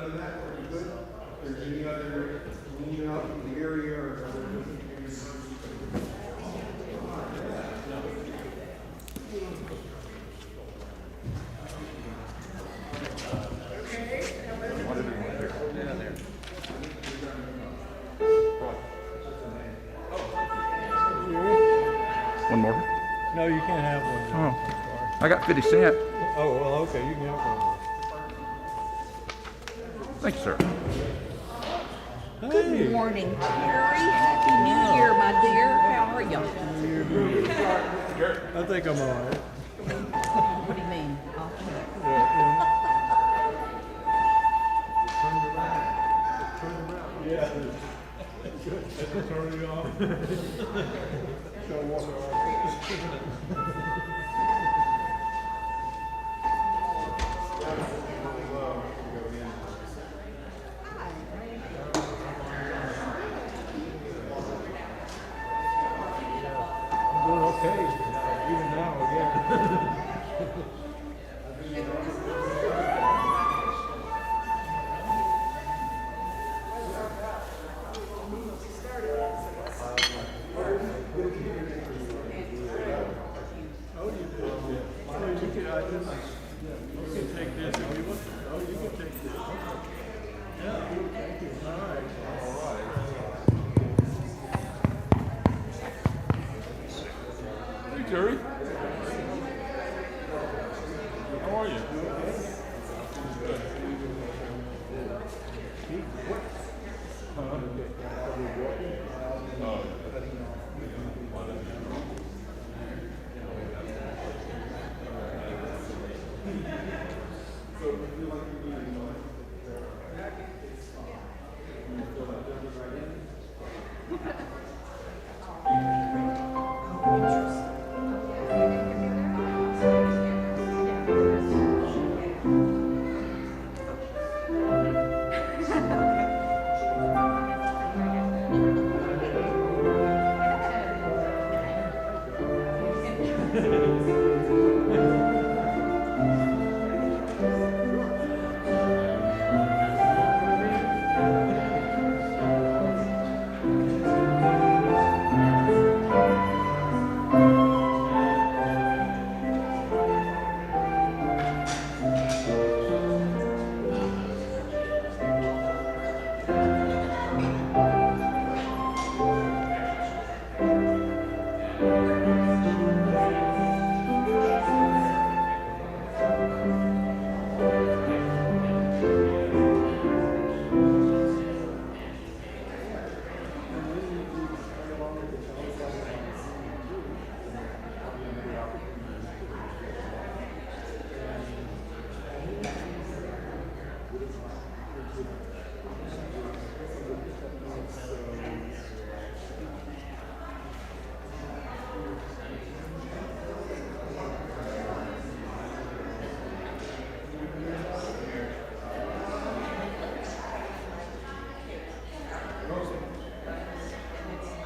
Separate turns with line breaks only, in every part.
other than that, we're good. If there's any other cleaning up in the area or other
One more?
No, you can't have one.
Oh, I got 50 cents.
Oh, well, okay, you can have one.
Thank you, sir.
Good morning, Terry. Happy New Year, my dear. How are you?
I think I'm all right.
What do you mean?
Yeah. Turn it off. Don't walk I'm doing okay. Even now, again.
Terry, how are you?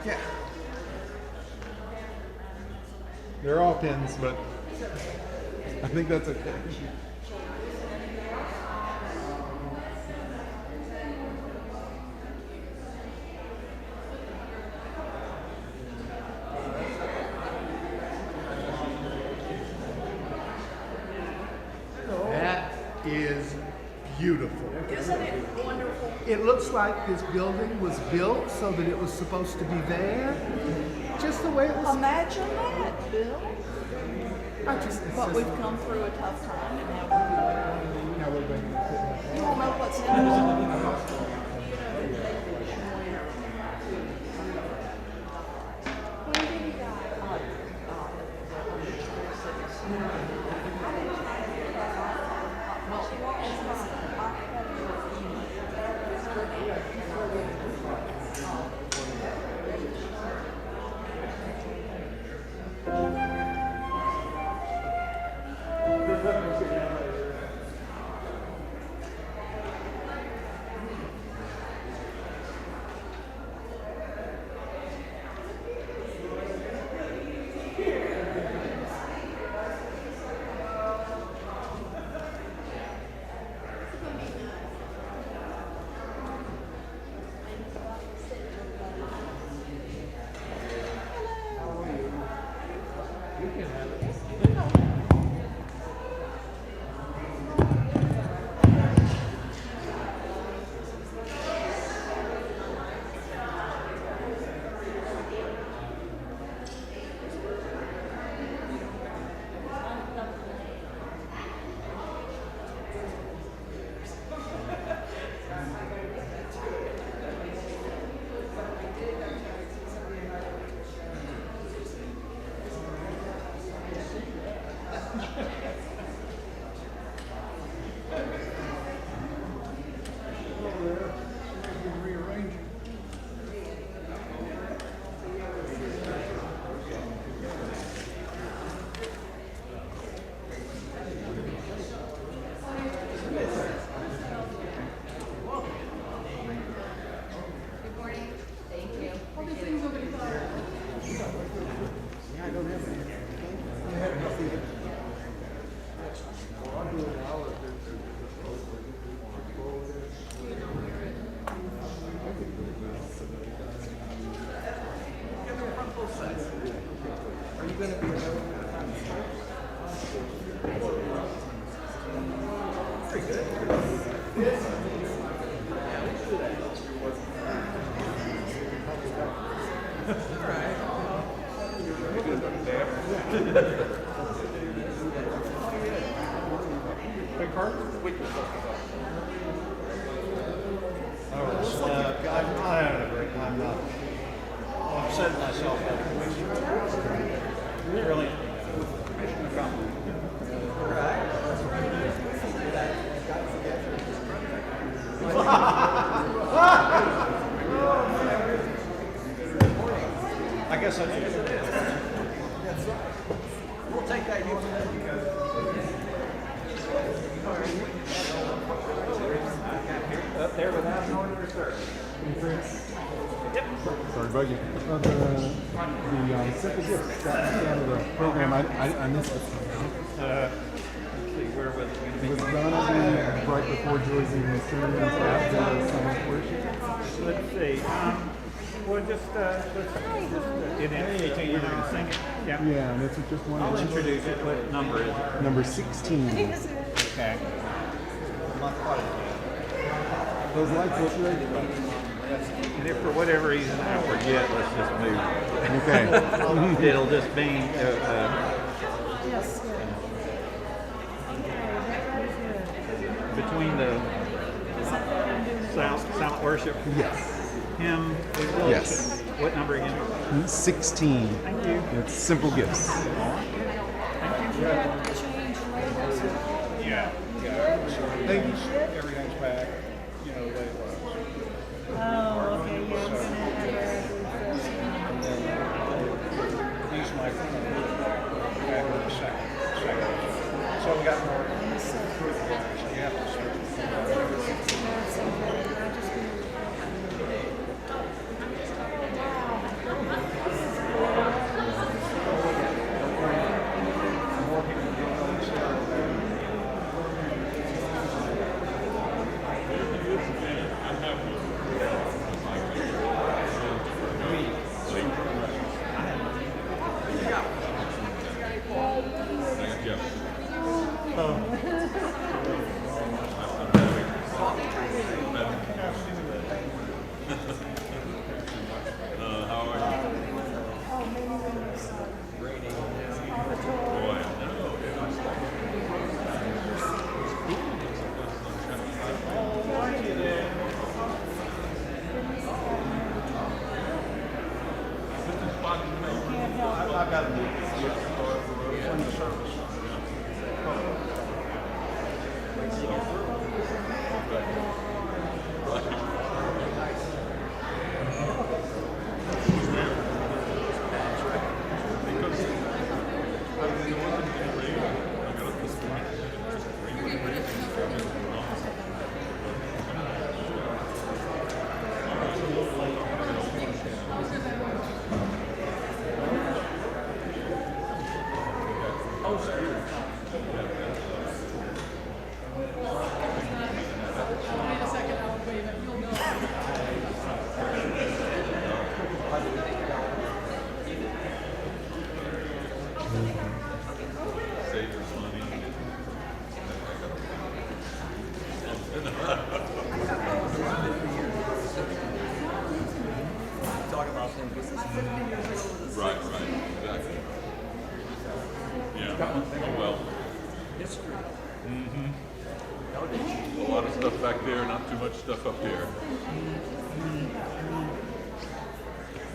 yeah.
They're all pins, but I think that's okay.
That is beautiful.
Isn't it wonderful?
It looks like this building was built so that it was supposed to be there, just the way it was.
Imagine that, Bill.
It's
But
just,
we've come through a tough time and now
now we're bringing it.
you don't know what's in it. When did he die?
I've said myself really. I guess I do. We'll take that. Up there without an order, sir. Yep.
Sorry, buggy. The simple gifts got out of the program. I missed it.
Let's see, where was it?
It was gonna be right before Joy's even sermon after Sunday worship.
Let's see. Well, we're gonna sing it. Yeah.
Yeah, and it's just one.
I'll introduce it. What number is it?
Number 16.
Okay.
Those lights look great.
And if for whatever reason I forget, let's just move.
Okay.
It'll just be between the silent worship.
Yes.
Hymn.
Yes.
What number again?
16.
Thank you.
It's simple gifts.
Thank you. Yeah.
Everything's back, you know, the way it was.
Oh, okay, yeah, I'm gonna
And then these might after the second. So we got more. So you have to switch.
Right, exactly. Yeah. Oh well. Mm-hmm. A lot of stuff back there, not too much stuff up here.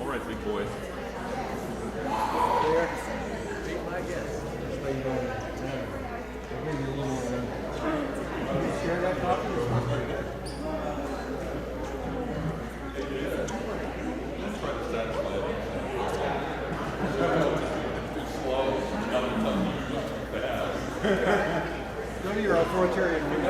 All right, big boy.
Share that copy.
Go to your authoritarian meeting.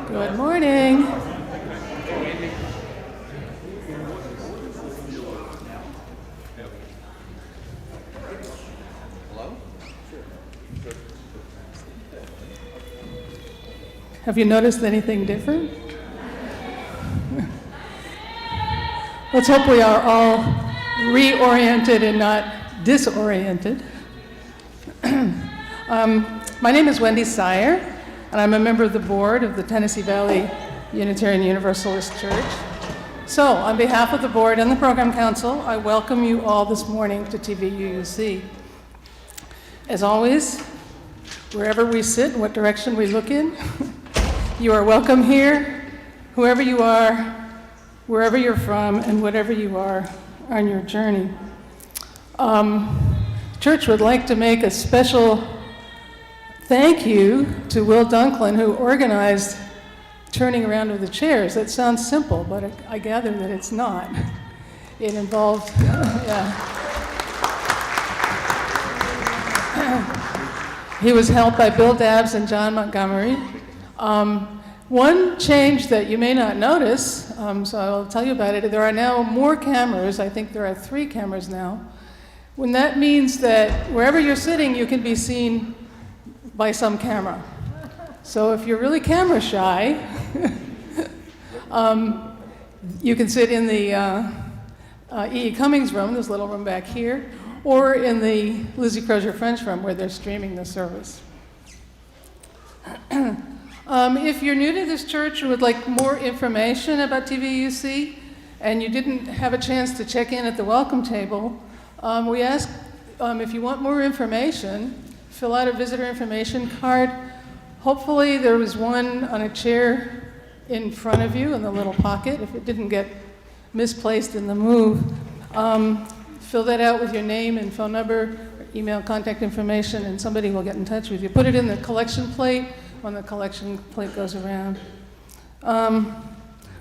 Good morning. Have you noticed anything different? Let's hope we are all reoriented and not disoriented. My name is Wendy Sire, and I'm a member of the board of the Tennessee Valley Unitarian Universalist Church. So, on behalf of the board and the program council, I welcome you all this morning to TVUUC. As always, wherever we sit, what direction we look in, you are welcome here, whoever you are, wherever you're from, and whatever you are on your journey. Church would like to make a special thank you to Will Dunklin, who organized turning around of the chairs. That sounds simple, but I gather that it's not. It involved, He was helped by Bill Dabbs and John Montgomery. One change that you may not notice, so I'll tell you about it, there are now more cameras. I think there are 3 cameras now. When that means that wherever you're sitting, you can be seen by some camera. So if you're really camera shy, you can sit in the E.E. Cummings room, this little room back here, or in the Lizzie Crozier-French room where they're streaming the service. If you're new to this church and would like more information about TVUC, and you didn't have a chance to check in at the welcome table, we ask if you want more information, fill out a visitor information card. Hopefully there was one on a chair in front of you in the little pocket, if it didn't get misplaced in the move. Fill that out with your name and phone number, email contact information, and somebody will get in touch with you. Put it in the collection plate when the collection plate goes around.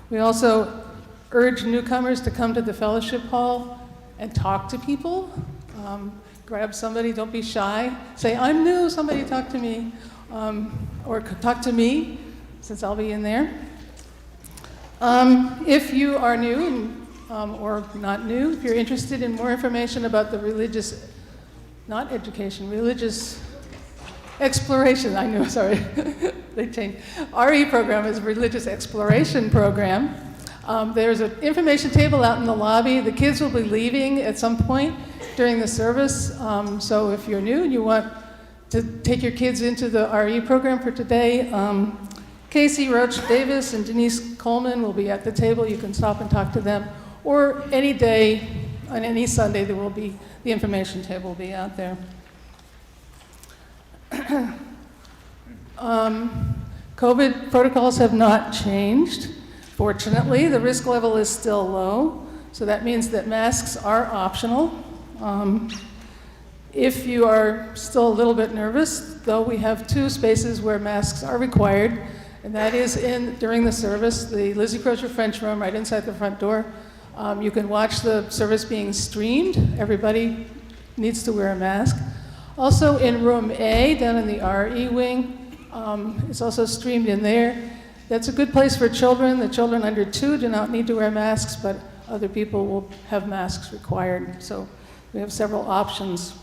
We also urge newcomers to come to the fellowship hall and talk to people. Grab somebody, don't be shy. Say, I'm new, somebody talk to me. Or talk to me, since I'll be in there. If you are new, or not new, if you're interested in more information about the religious, not education, religious exploration, I know, sorry, they changed. RE program is a religious exploration program. There's an information table out in the lobby. The kids will be leaving at some point during the service. So if you're new and you want to take your kids into the RE program for today, Casey Roach Davis and Denise Coleman will be at the table. You can stop and talk to them. Or any day, on any Sunday, there will be, the information table will be out there. COVID protocols have not changed. Fortunately, the risk level is still low, so that means that masks are optional. If you are still a little bit nervous, though, we have 2 spaces where masks are required, and that is during the service, the Lizzie Crozier-French room right inside the front door. You can watch the service being streamed. Everybody needs to wear a mask. Also in room A, down in the RE wing, it's also streamed in there. That's a good place for children. The children under 2 do not need to wear masks, but other people will have masks required. So we have several options.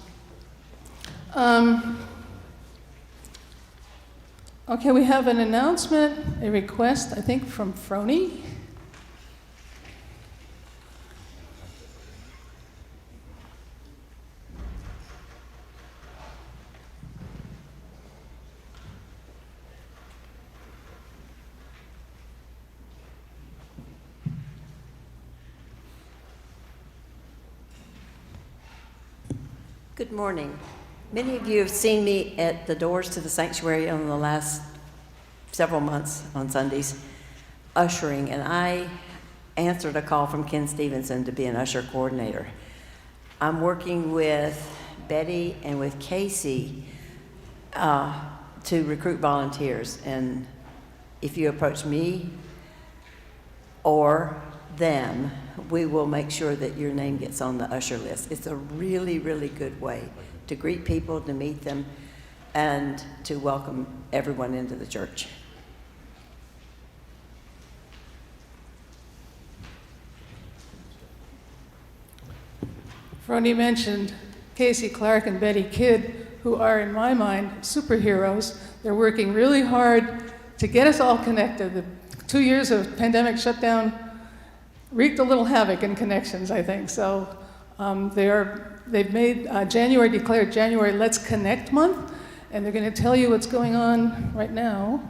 Okay, we have an announcement, a request, I think, from Frony.
Good morning. Many of you have seen me at the doors to the sanctuary in the last several months on Sundays, ushering, and I answered a call from Ken Stevenson to be an usher coordinator. I'm working with Betty and with Casey to recruit volunteers, and if you approach me or them, we will make sure that your name gets on the usher list. It's a really, really good way to greet people, to meet them, and to welcome everyone into the church.
Frony mentioned Casey Clark and Betty Kidd, who are, in my mind, superheroes. They're working really hard to get us all connected. The 2 years of pandemic shutdown wreaked a little havoc in connections, I think. So they've made January, declared January Let's Connect month, and they're going to tell you what's going on right now.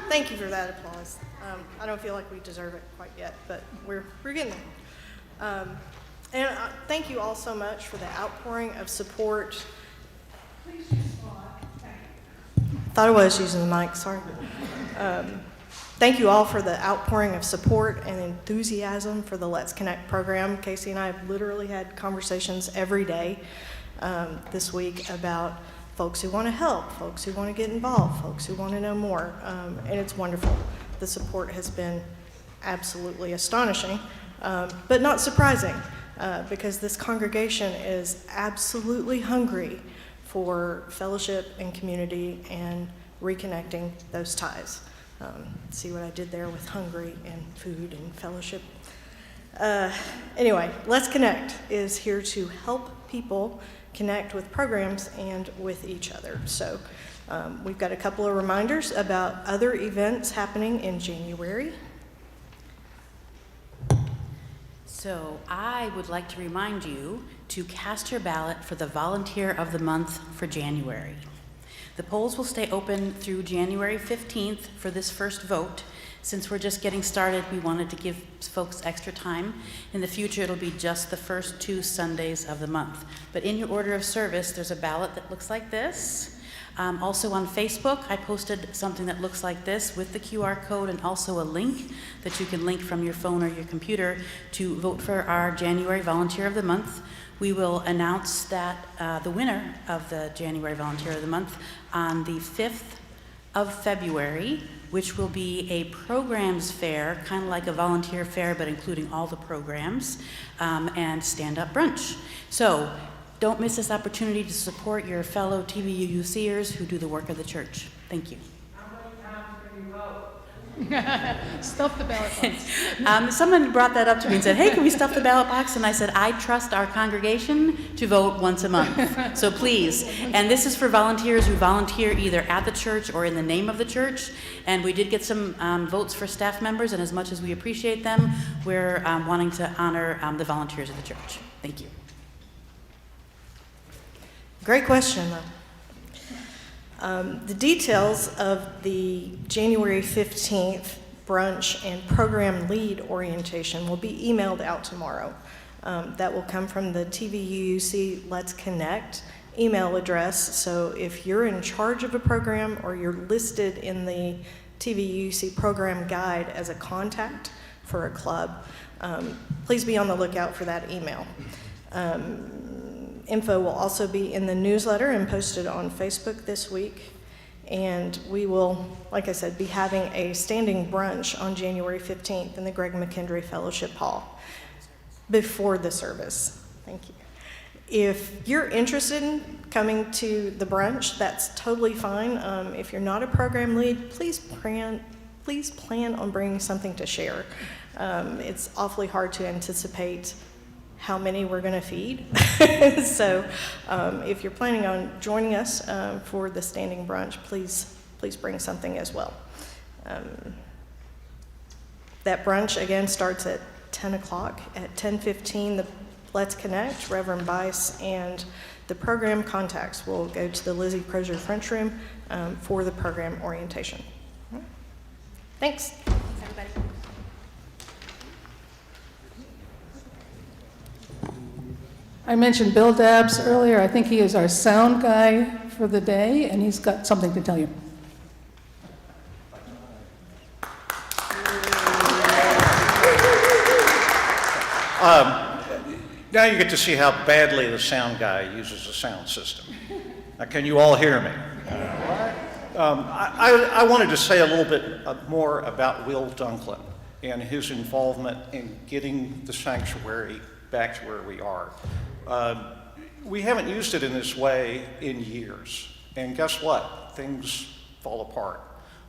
Thank you for that applause. I don't feel like we deserve it quite yet, but we're getting there. And thank you all so much for the outpouring of support. Thought I was using the mic, sorry. Thank you all for the outpouring of support and enthusiasm for the Let's Connect program. Casey and I have literally had conversations every day this week about folks who want to help, folks who want to get involved, folks who want to know more, and it's wonderful. The support has been absolutely astonishing, but not surprising, because this congregation is absolutely hungry for fellowship and community and reconnecting those ties. See what I did there with hungry and food and fellowship? Anyway, Let's Connect is here to help people connect with programs and with each other. So we've got a couple of reminders about other events happening in January.
So I would like to remind you to cast your ballot for the Volunteer of the Month for January. The polls will stay open through January 15th for this first vote. Since we're just getting started, we wanted to give folks extra time. In the future, it'll be just the first 2 Sundays of the month. But in your order of service, there's a ballot that looks like this. Also on Facebook, I posted something that looks like this with the QR code and also a link that you can link from your phone or your computer to vote for our January Volunteer of the Month. We will announce that the winner of the January Volunteer of the Month on the 5th of February, which will be a programs fair, kind of like a volunteer fair, but including all the programs, and stand-up brunch. So don't miss this opportunity to support your fellow TVUUCers who do the work of the church. Thank you.
How many times can you vote? Stuff the ballot box.
Someone brought that up to me and said, hey, can we stuff the ballot box? And I said, I trust our congregation to vote once a month. So please. And this is for volunteers who volunteer either at the church or in the name of the church. And we did get some votes for staff members, and as much as we appreciate them, we're wanting to honor the volunteers of the church. Thank you.
Great question, though. The details of the January 15th brunch and program lead orientation will be emailed out tomorrow. That will come from the TVUUC Let's Connect email address. So if you're in charge of a program or you're listed in the TVUUC program guide as a contact for a club, please be on the lookout for that email. Info will also be in the newsletter and posted on Facebook this week. And we will, like I said, be having a standing brunch on January 15th in the Greg McKendry Fellowship Hall before the service. Thank you. If you're interested in coming to the brunch, that's totally fine. If you're not a program lead, please plan on bringing something to share. It's awfully hard to anticipate how many we're going to feed. So if you're planning on joining us for the standing brunch, please bring something as well. That brunch, again, starts at 10 o'clock. At 10:15, the Let's Connect, Reverend Buice, and the program contacts will go to the Lizzie Crozier-French room for the program orientation. Thanks.
Thanks, everybody.
I mentioned Bill Dabbs earlier. I think he is our sound guy for the day, and he's got something to tell you.
Now you get to see how badly the sound guy uses the sound system. Now, can you all hear me? I wanted to say a little bit more about Will Dunklin and his involvement in getting the sanctuary back to where we are. We haven't used it in this way in years, and guess what? Things fall apart.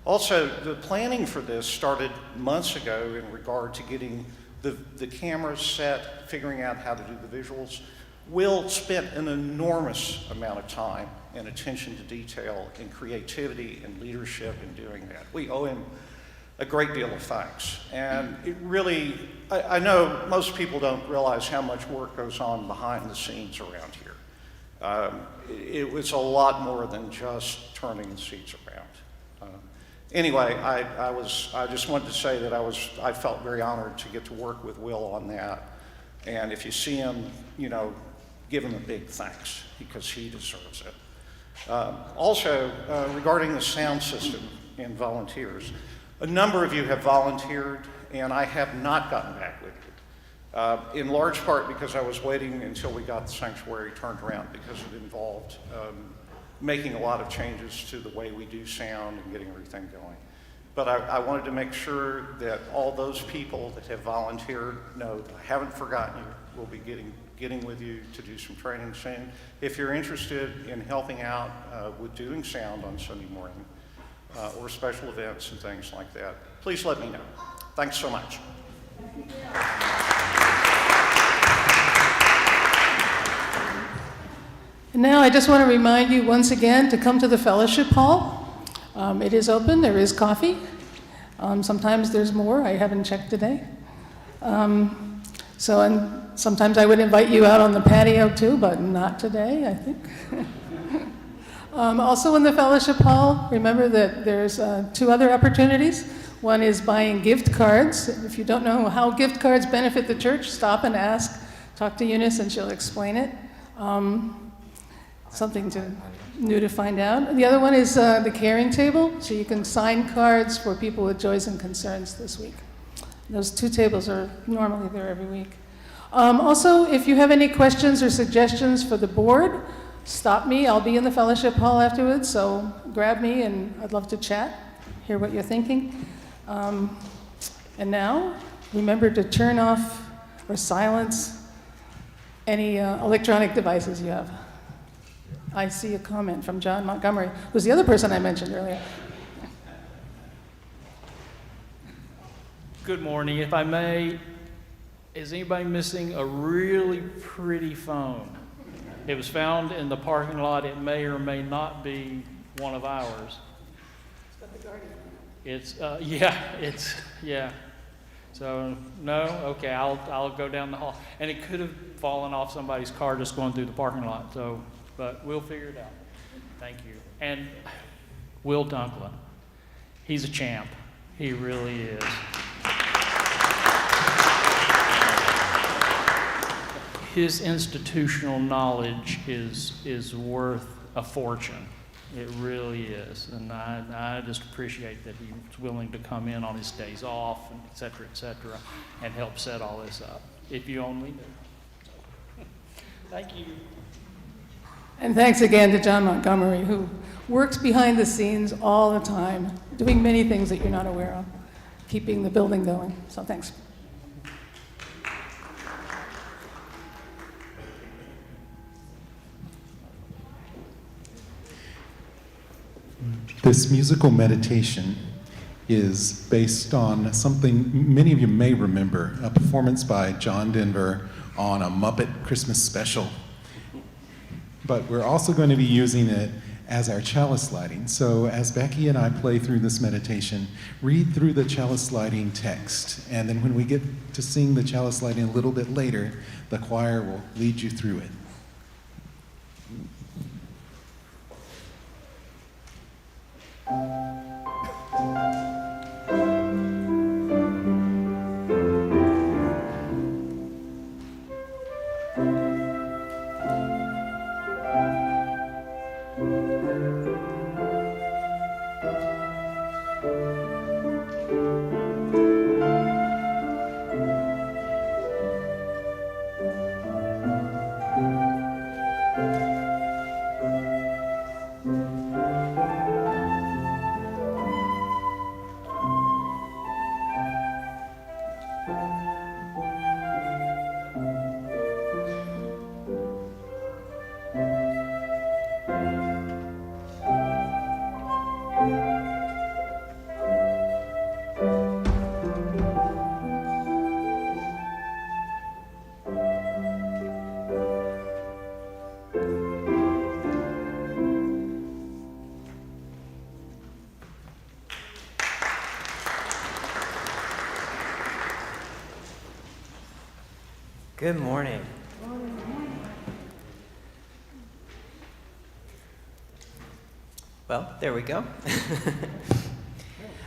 Also, the planning for this started months ago in regard to getting the camera set, figuring out how to do the visuals. Will spent an enormous amount of time and attention to detail and creativity and leadership in doing that. We owe him a great deal of thanks. And it really, I know most people don't realize how much work goes on behind the scenes around here. It was a lot more than just turning the seats around. Anyway, I just wanted to say that I felt very honored to get to work with Will on that. And if you see him, you know, give him a big thanks because he deserves it. Also, regarding the sound system and volunteers, a number of you have volunteered, and I have not gotten back with you. In large part because I was waiting until we got the sanctuary turned around because it involved making a lot of changes to the way we do sound and getting everything going. But I wanted to make sure that all those people that have volunteered know I haven't forgotten you. We'll be getting with you to do some training soon. If you're interested in helping out with doing sound on Sunday morning, or special events and things like that, please let me know. Thanks so much.
And now I just want to remind you once again to come to the fellowship hall. It is open, there is coffee. Sometimes there's more, I haven't checked today. And sometimes I would invite you out on the patio too, but not today, I think. Also in the fellowship hall, remember that there's 2 other opportunities. One is buying gift cards. If you don't know how gift cards benefit the church, stop and ask. Talk to Eunice and she'll explain it. Something new to find out. The other one is the caring table, so you can sign cards for people with joys and concerns this week. Those 2 tables are normally there every week. Also, if you have any questions or suggestions for the board, stop me. I'll be in the fellowship hall afterwards, so grab me and I'd love to chat, hear what you're thinking. And now, remember to turn off or silence any electronic devices you have. I see a comment from John Montgomery, who's the other person I mentioned earlier.
Good morning. If I may, is anybody missing a really pretty phone? It was found in the parking lot. It may or may not be one of ours.
It's got the Guardian.
It's, yeah. So, no? Okay, I'll go down the hall. And it could have fallen off somebody's car just going through the parking lot, so, but we'll figure it out. Thank you. And Will Dunklin, he's a champ. He really is. His institutional knowledge is worth a fortune. It really is. And I just appreciate that he's willing to come in on his days off, and et cetera, and help set all this up. If you only knew. Thank you.
And thanks again to John Montgomery, who works behind the scenes all the time, doing many things that you're not aware of, keeping the building going. So thanks.
This musical meditation is based on something many of you may remember, a performance by John Denver on a Muppet Christmas special. But we're also going to be using it as our chalice lighting. So as Becky and I play through this meditation, read through the chalice lighting text. And then when we get to sing the chalice lighting a little bit later, the choir will lead you through it.
Good morning. Well, there we go.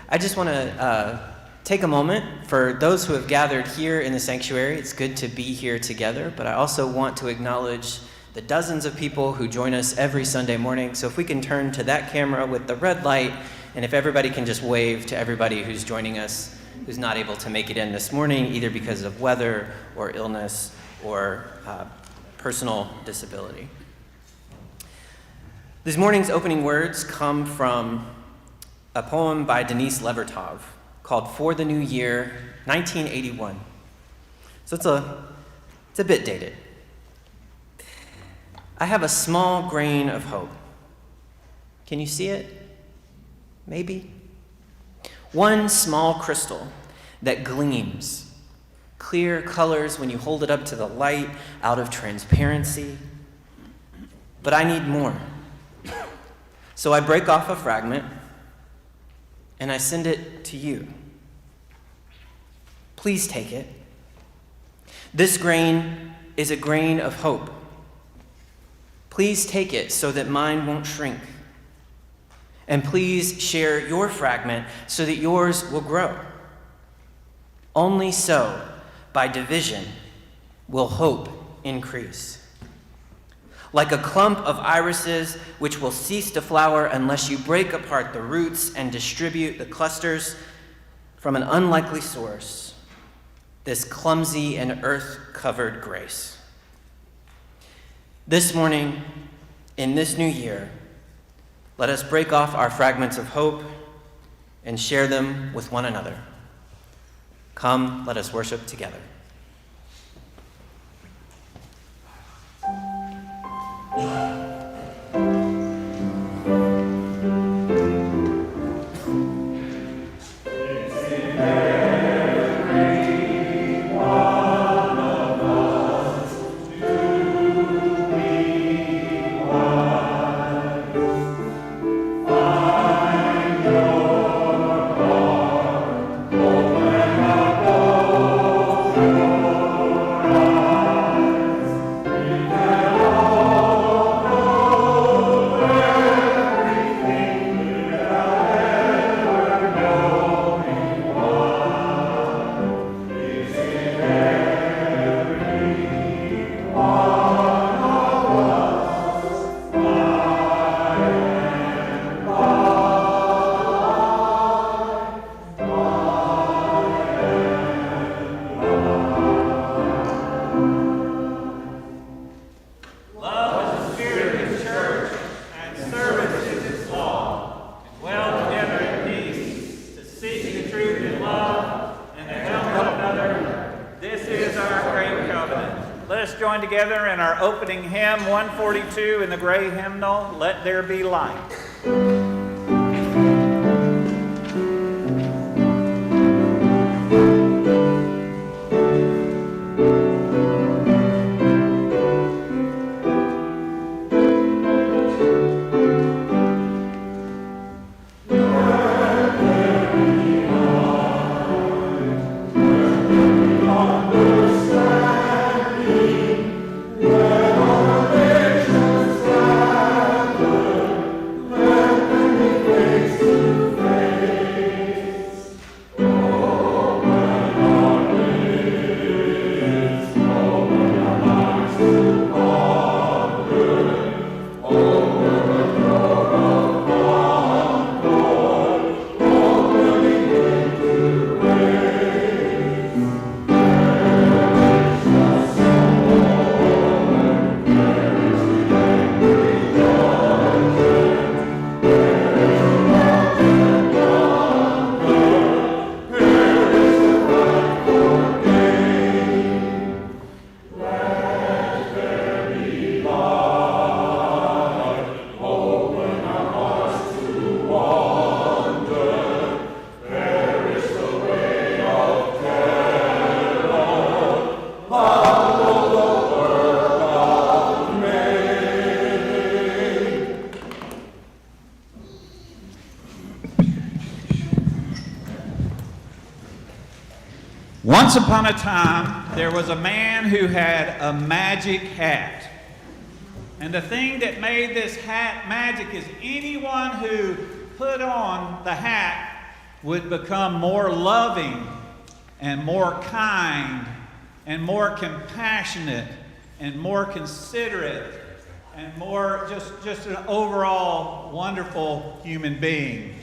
I just want to take a moment for those who have gathered here in the sanctuary. It's good to be here together, but I also want to acknowledge the dozens of people who join us every Sunday morning. So if we can turn to that camera with the red light, and if everybody can just wave to everybody who's joining us, who's not able to make it in this morning, either because of weather or illness or personal disability. This morning's opening words come from a poem by Denise Levertov called For the New Year, 1981. So it's a bit dated. I have a small grain of hope. Can you see it? Maybe. One small crystal that gleams, clear colors when you hold it up to the light out of transparency. But I need more. So I break off a fragment and I send it to you. Please take it. This grain is a grain of hope. Please take it so that mine won't shrink. And please share your fragment so that yours will grow. Only so, by division, will hope increase. Like a clump of irises which will cease to flower unless you break apart the roots and distribute the clusters from an unlikely source, this clumsy and earth-covered grace. This morning, in this new year, let us break off our fragments of hope and share them with one another. Come, let us worship together.
Together in our opening hymn, 142 in the gray hymnal, Let There Be Light.
Let
Once upon a time, there was a man who had a magic hat. And the thing that made this hat magic is anyone who put on the hat would become more loving and more kind and more compassionate and more considerate and more just an overall wonderful human being.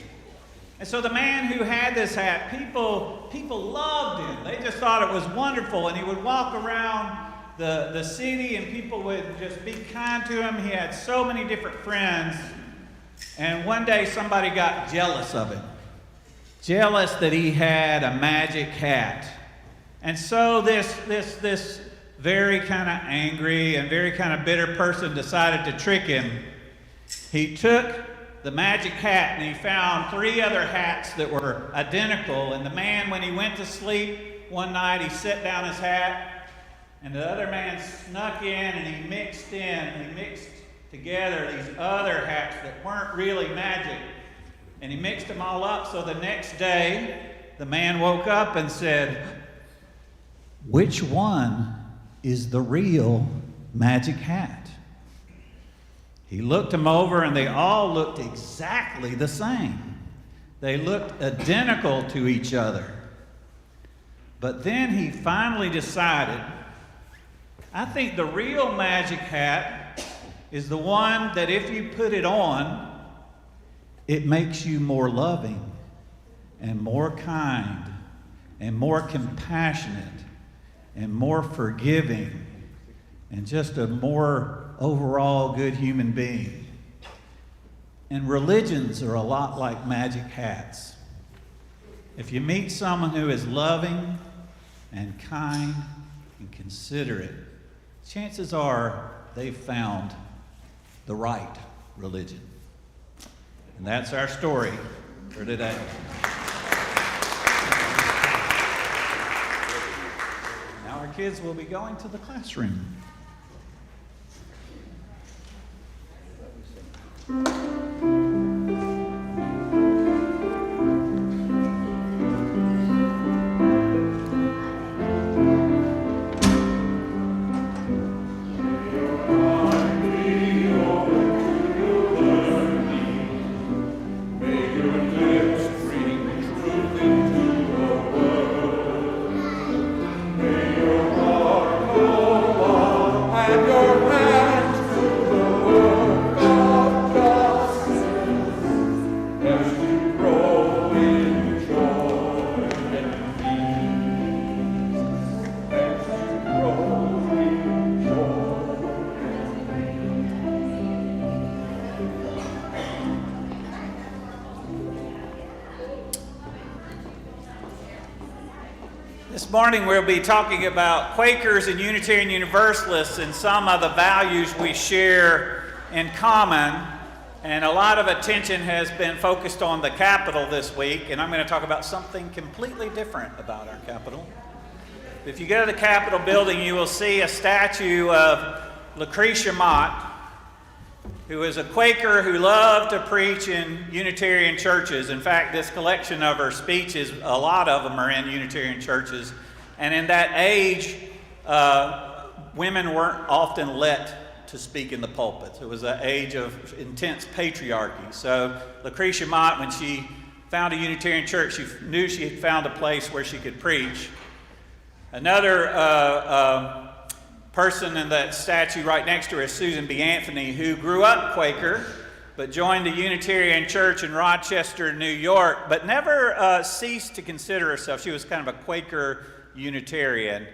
And so the man who had this hat, people loved him. They just thought it was wonderful. And he would walk around the city and people would just be kind to him. He had so many different friends. And one day somebody got jealous of him. Jealous that he had a magic hat. And so this very kind of angry and very kind of bitter person decided to trick him. He took the magic hat and he found 3 other hats that were identical. And the man, when he went to sleep one night, he set down his hat and the other man snuck in and he mixed together these other hats that weren't really magic. And he mixed them all up, so the next day the man woke up and said, "Which one is the real magic hat?" He looked them over and they all looked exactly the same. They looked identical to each other. But then he finally decided, I think the real magic hat is the one that if you put it on, it makes you more loving and more kind and more compassionate and more forgiving and just a more overall good human being. And religions are a lot like magic hats. If you meet someone who is loving and kind and considerate, chances are they've found the right religion. And that's our story for today. Now our kids will be going to the classroom. This morning we'll be talking about Quakers and Unitarian Universalists and some of the values we share in common. And a lot of attention has been focused on the Capitol this week, and I'm going to talk about something completely different about our Capitol. If you go to the Capitol building, you will see a statue of Lucretia Mott, who is a Quaker who loved to preach in Unitarian churches. In fact, this collection of her speeches, a lot of them are in Unitarian churches. And in that age, women weren't often let to speak in the pulpits. It was an age of intense patriarchy. So Lucretia Mott, when she found a Unitarian church, she knew she had found a place where she could preach. Another person in that statue right next to her is Susan B. Anthony, who grew up Quaker, but joined the Unitarian Church in Rochester, New York, but never ceased to consider herself. She was kind of a Quaker Unitarian.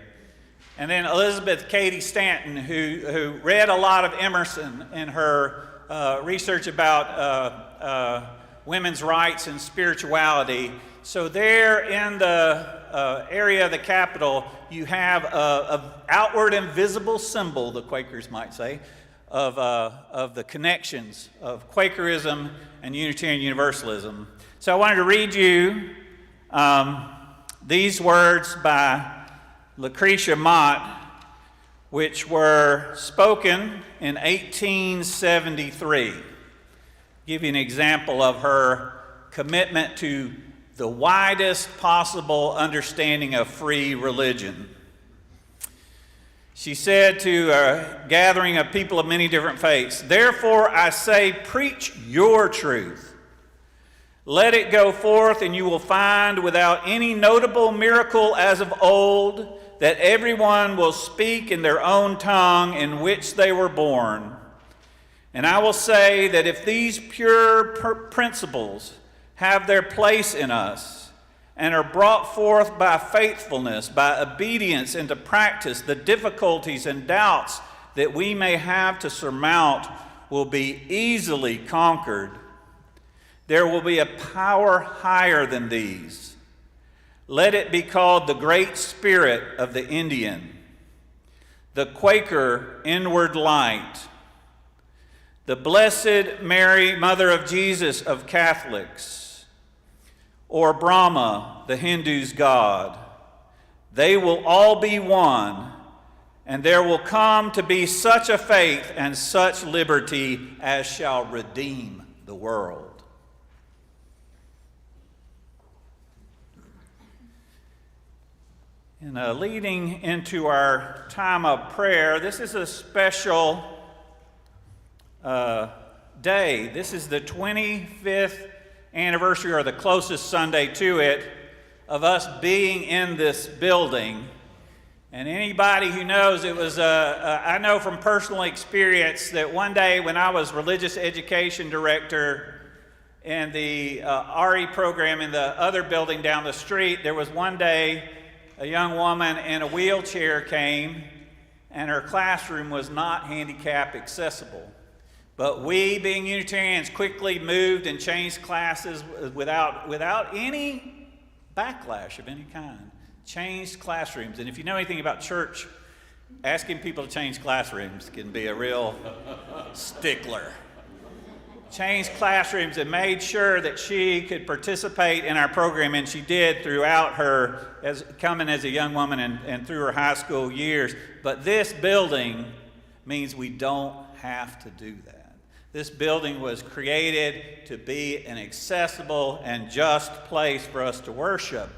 And then Elizabeth Cady Stanton, who read a lot of Emerson in her research about women's rights and spirituality. So there in the area of the Capitol, you have an outward and visible symbol, the Quakers might say, of the connections of Quakerism and Unitarian Universalism. So I wanted to read you these words by Lucretia Mott, which were spoken in 1873. Give you an example of her commitment to the widest possible understanding of free religion. She said to a gathering of people of many different faiths, "Therefore I say, preach your truth. Let it go forth, and you will find without any notable miracle as of old, that everyone will speak in their own tongue in which they were born. And I will say that if these pure principles have their place in us and are brought forth by faithfulness, by obedience into practice, the difficulties and doubts that we may have to surmount will be easily conquered. There will be a power higher than these. Let it be called the Great Spirit of the Indian, the Quaker inward light, the Blessed Mary, Mother of Jesus of Catholics, or Brahma, the Hindus' god. They will all be one, and there will come to be such a faith and such liberty as shall redeem the world." In leading into our time of prayer, this is a special day. This is the 25th anniversary, or the closest Sunday to it, of us being in this building. And anybody who knows, it was, I know from personal experience that one day when I was religious education director in the RE program in the other building down the street, there was one day a young woman in a wheelchair came, and her classroom was not handicap accessible. But we, being Unitarians, quickly moved and changed classes without any backlash of any kind. Changed classrooms. And if you know anything about church, asking people to change classrooms can be a real stickler. Changed classrooms and made sure that she could participate in our program, and she did throughout her, coming as a young woman and through her high school years. But this building means we don't have to do that. This building was created to be an accessible and just place for us to worship.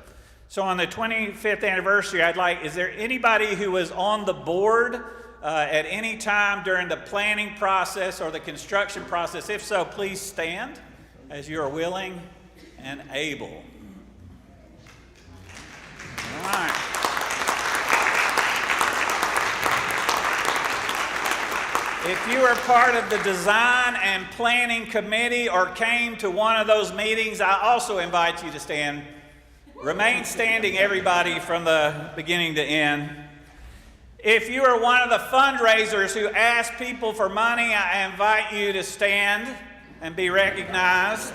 So on the 25th anniversary, is there anybody who was on the board at any time during the planning process or the construction process? If so, please stand as you are willing and able. All right. If you are part of the design and planning committee or came to one of those meetings, I also invite you to stand. Remain standing, everybody, from the beginning to end. If you are one of the fundraisers who ask people for money, I invite you to stand and be recognized.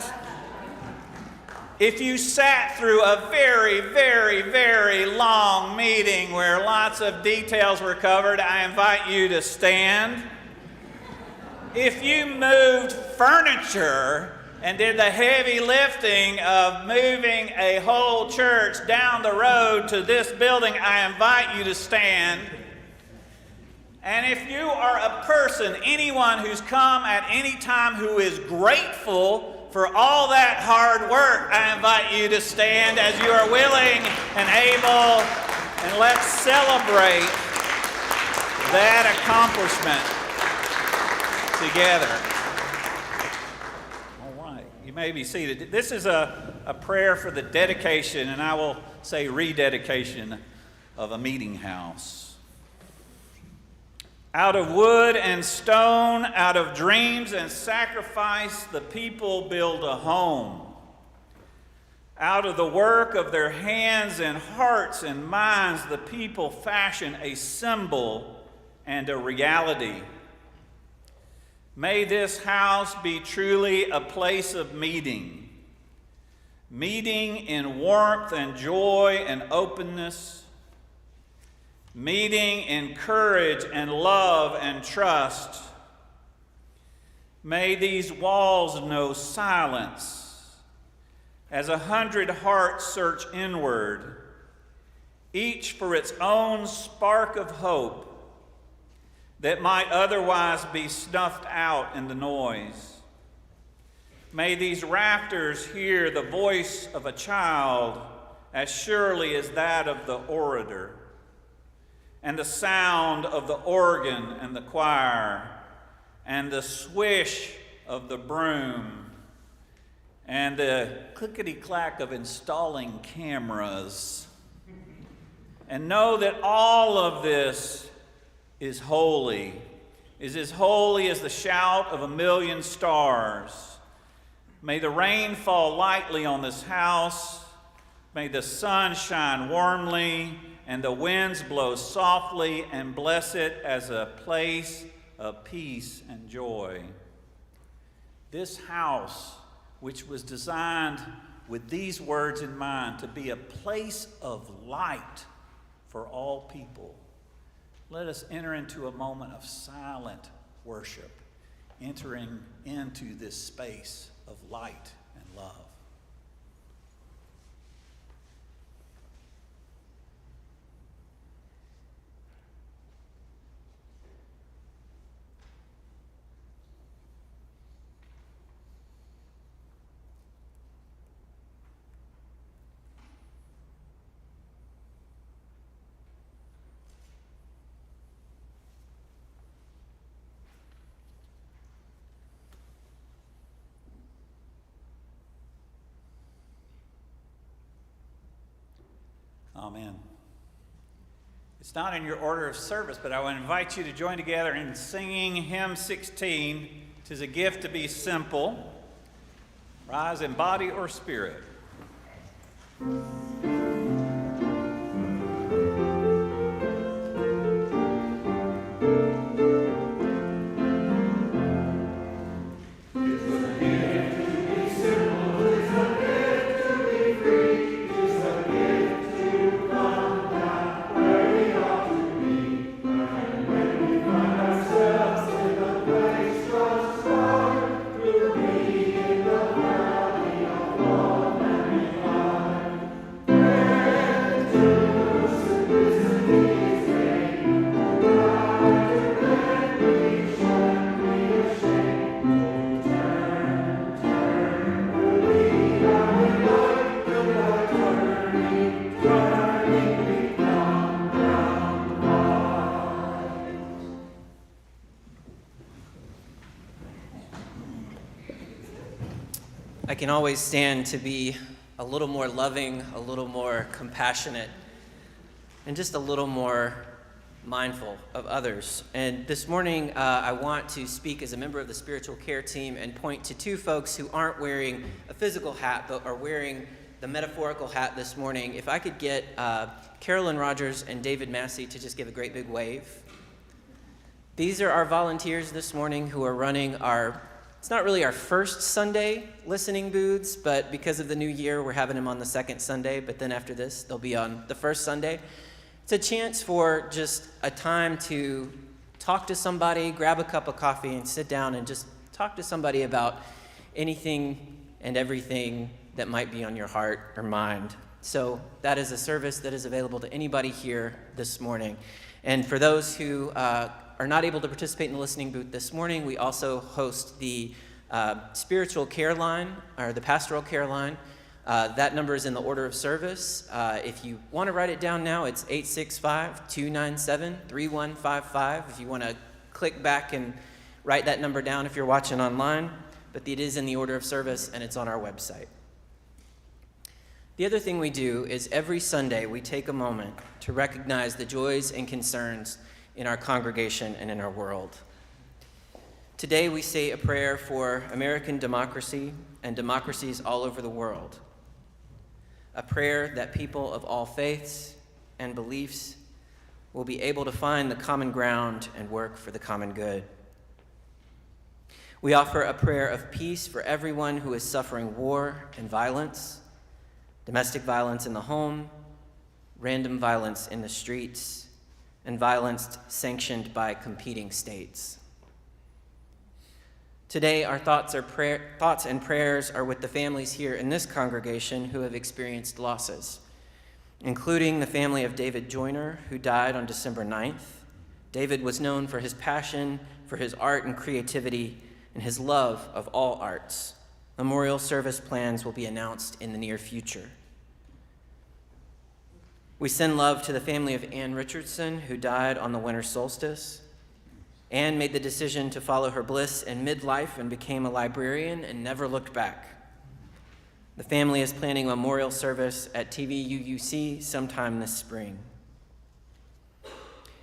If you sat through a very, very, very long meeting where lots of details were covered, I invite you to stand. If you moved furniture and did the heavy lifting of moving a whole church down the road to this building, I invite you to stand. And if you are a person, anyone who's come at any time who is grateful for all that hard work, I invite you to stand as you are willing and able, and let's celebrate that accomplishment together. All right, you may be seated. This is a prayer for the dedication, and I will say rededication, of a meeting house. Out of wood and stone, out of dreams and sacrifice, the people build a home. Out of the work of their hands and hearts and minds, the people fashion a symbol and a reality. May this house be truly a place of meeting. Meeting in warmth and joy and openness. Meeting in courage and love and trust. May these walls know silence as 100 hearts search inward, each for its own spark of hope that might otherwise be snuffed out in the noise. May these rafters hear the voice of a child as surely as that of the orator, and the sound of the organ and the choir, and the swish of the broom, and the clickety-clack of installing cameras. And know that all of this is holy, is as holy as the shout of a million stars. May the rain fall lightly on this house. May the sun shine warmly and the winds blow softly, and bless it as a place of peace and joy. This house, which was designed with these words in mind, to be a place of light for all people. Let us enter into a moment of silent worship, entering into this space of light and love. Amen. It's not in your order of service, but I would invite you to join together in singing hymn 16. 'Tis a gift to be simple. Rise in body or spirit.
I can always stand to be a little more loving, a little more compassionate, and just a little more mindful of others. And this morning, I want to speak as a member of the spiritual care team and point to two folks who aren't wearing a physical hat, but are wearing the metaphorical hat this morning. If I could get Carolyn Rogers and David Massey to just give a great big wave. These are our volunteers this morning who are running it's not really our first Sunday listening booths, but because of the new year, we're having them on the second Sunday, but then after this, they'll be on the first Sunday. It's a chance for just a time to talk to somebody, grab a cup of coffee, and sit down and just talk to somebody about anything and everything that might be on your heart or mind. So that is a service that is available to anybody here this morning. And for those who are not able to participate in the listening booth this morning, we also host the spiritual care line, or the pastoral care line. That number is in the order of service. If you want to write it down now, it's 865-297-3155. If you want to click back and write that number down if you're watching online. But it is in the order of service, and it's on our website. The other thing we do is every Sunday we take a moment to recognize the joys and concerns in our congregation and in our world. Today we say a prayer for American democracy and democracies all over the world. A prayer that people of all faiths and beliefs will be able to find the common ground and work for the common good. We offer a prayer of peace for everyone who is suffering war and violence, domestic violence in the home, random violence in the streets, and violence sanctioned by competing states. Today, our thoughts and prayers are with the families here in this congregation who have experienced losses, including the family of David Joyner, who died on December 9th. David was known for his passion for his art and creativity and his love of all arts. Memorial service plans will be announced in the near future. We send love to the family of Ann Richardson, who died on the winter solstice. Anne made the decision to follow her bliss in midlife and became a librarian and never looked back. The family is planning a memorial service at TVUUC sometime this spring.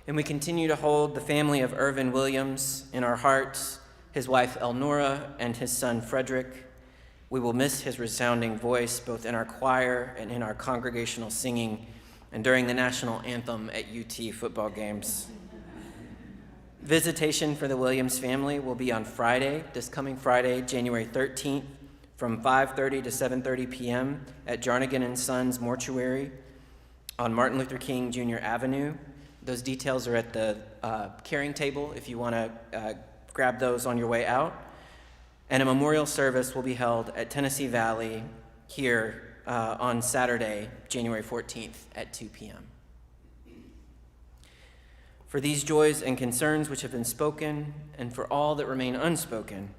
And we continue to hold the family of Irvin Williams in our hearts, his wife Elnora and his son Frederick. We will miss his resounding voice both in our choir and in our congregational singing and during the national anthem at UT football games. Visitation for the Williams family will be on Friday, this coming Friday, January 13th, from 5:30 to 7:30 p.m. at Jarnigan & Sons Mortuary on Martin Luther King Jr. Avenue. Those details are at the caring table if you want to grab those on your way out. And a memorial service will be held at Tennessee Valley here on Saturday, January 14th at 2 p.m. For these joys and concerns which have been spoken, and for all that remain unspoken,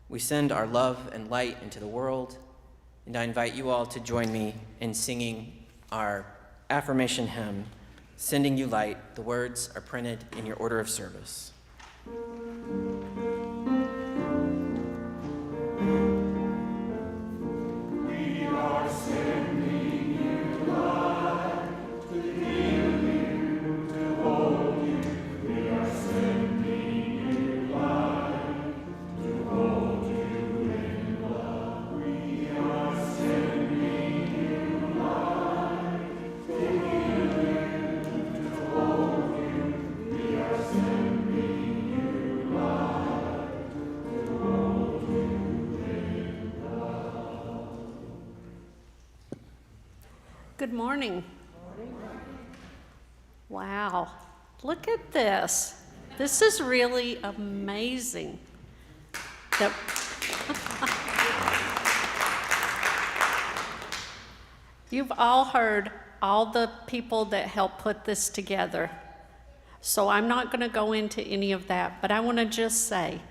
we send our love and light into the world, and I invite you all to join me in singing our affirmation hymn, Sending You Light. The words are printed in your order of service.
We are sending you light to heal you, to hold you. We are sending you light to hold you in love. We are sending you light to heal you, to hold you. We are sending you light to hold you in love.
Good morning. Wow, look at this. This is really amazing. You've all heard all the people that helped put this together. So I'm not going to go into any of that, but I want to just say,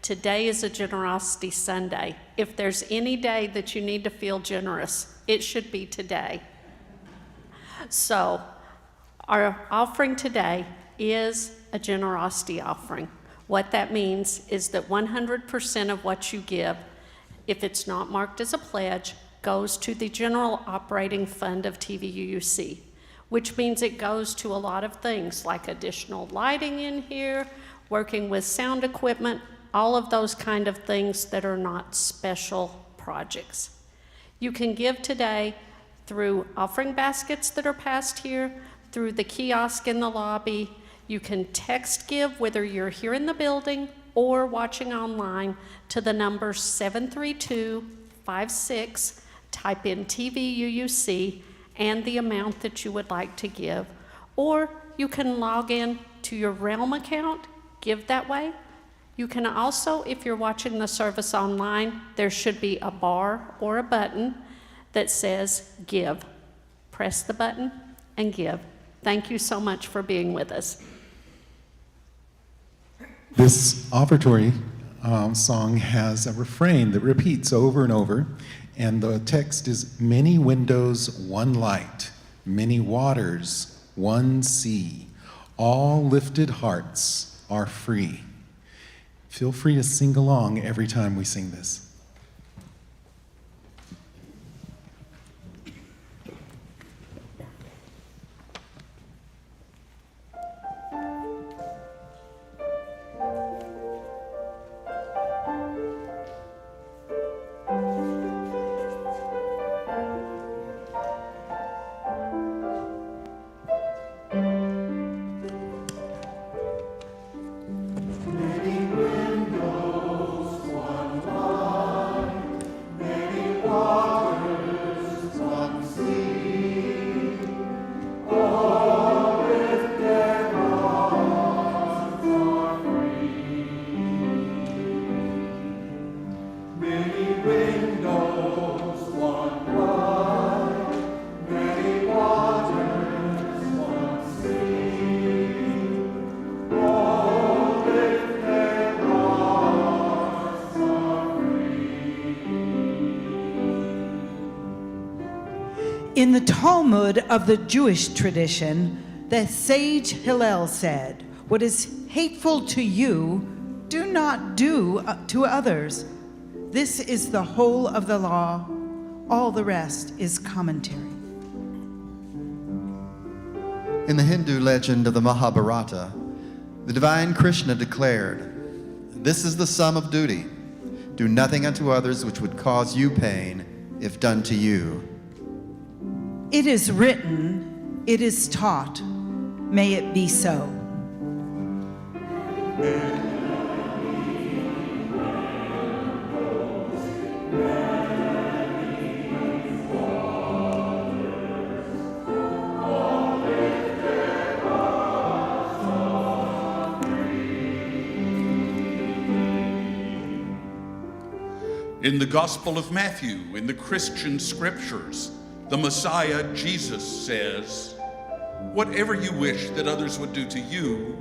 today is a Generosity Sunday. If there's any day that you need to feel generous, it should be today. So our offering today is a generosity offering. What that means is that 100% of what you give, if it's not marked as a pledge, goes to the general operating fund of TVUUC, which means it goes to a lot of things like additional lighting in here, working with sound equipment, all of those kind of things that are not special projects. You can give today through offering baskets that are passed here, through the kiosk in the lobby. You can text give, whether you're here in the building or watching online, to the number 73256. Type in TVUUC and the amount that you would like to give. Or you can log in to your Realm account, give that way. You can also, if you're watching the service online, there should be a bar or a button that says give. Press the button and give. Thank you so much for being with us.
This offertory song has a refrain that repeats over and over, and the text is, many windows, one light, many waters, one sea, all lifted hearts are free. Feel free to sing along every time we sing this.
Many windows, one light.
In the Talmud of the Jewish tradition, the sage Hillel said, "What is hateful to you, do not do to others. This is the whole of the law. All the rest is commentary."
In the Hindu legend of the Mahabharata, the divine Krishna declared, "This is the sum of duty. Do nothing unto others which would cause you pain, if done to you."
It is written, it is taught, may it be so.
In the Gospel of Matthew, in the Christian scriptures, the Messiah, Jesus, says, "Whatever you wish that others would do to you,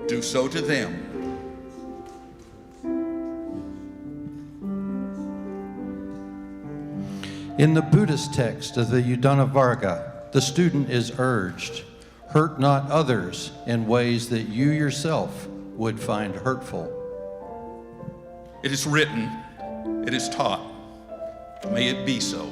do so to them."
In the Buddhist text of the Udana-Varga, the student is urged, "Hurt not others in ways that you yourself would find hurtful."
It is written, it is taught, may it be so.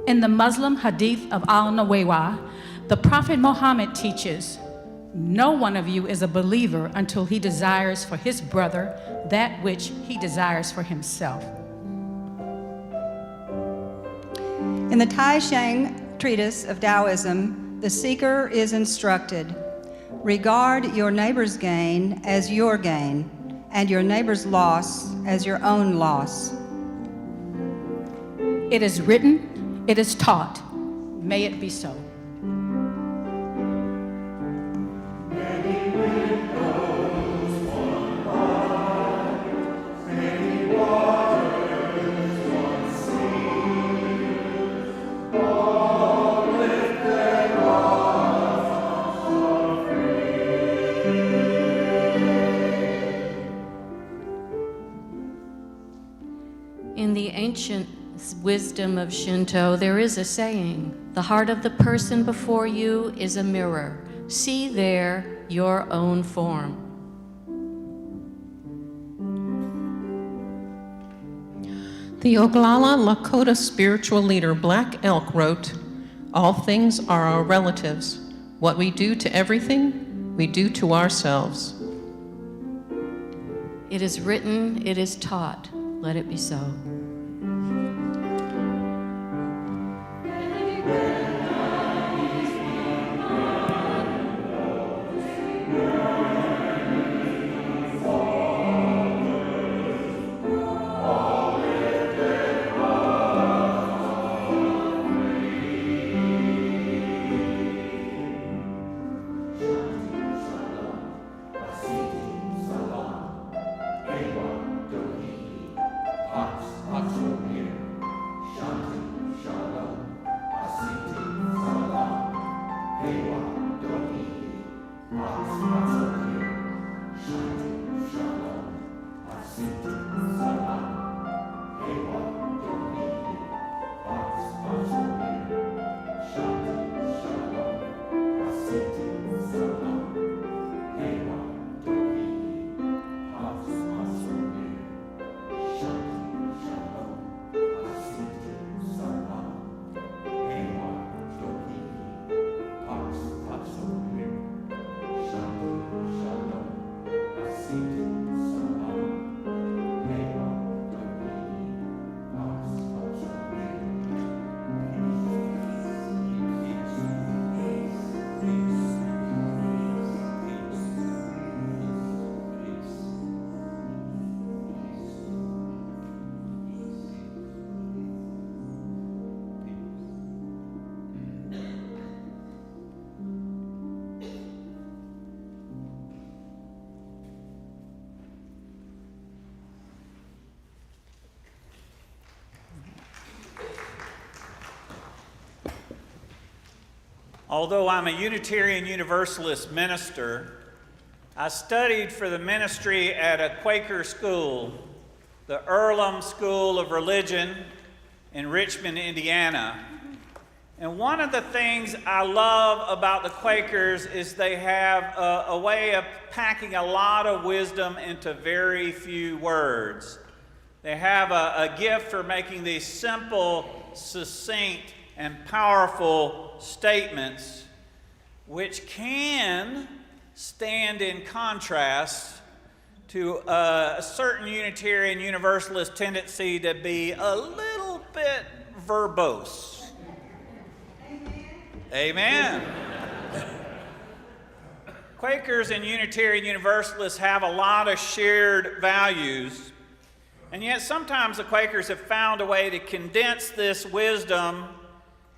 In the Muslim hadith of Al-Nawawi, the Prophet Muhammad teaches, "No one of you is a believer until he desires for his brother that which he desires for himself."
In the Taishang treatise of Taoism, the seeker is instructed, "Regard your neighbor's gain as your gain, and your neighbor's loss as your own loss."
It is written, it is taught, may it be so.
In the ancient wisdom of Shinto, there is a saying, "The heart of the person before you is a mirror. See there your own form."
The Oglala Lakota spiritual leader Black Elk wrote, "All things are our relatives. What we do to everything, we do to ourselves."
It is written, it is taught, let it be so.
Although I'm a Unitarian Universalist minister, I studied for the ministry at a Quaker school, the Earlham School of Religion in Richmond, Indiana. And one of the things I love about the Quakers is they have a way of packing a lot of wisdom into very few words. They have a gift for making these simple, succinct, and powerful statements which can stand in contrast to a certain Unitarian Universalist tendency to be a little bit verbose. Amen. Quakers and Unitarian Universalists have a lot of shared values, and yet sometimes the Quakers have found a way to condense this wisdom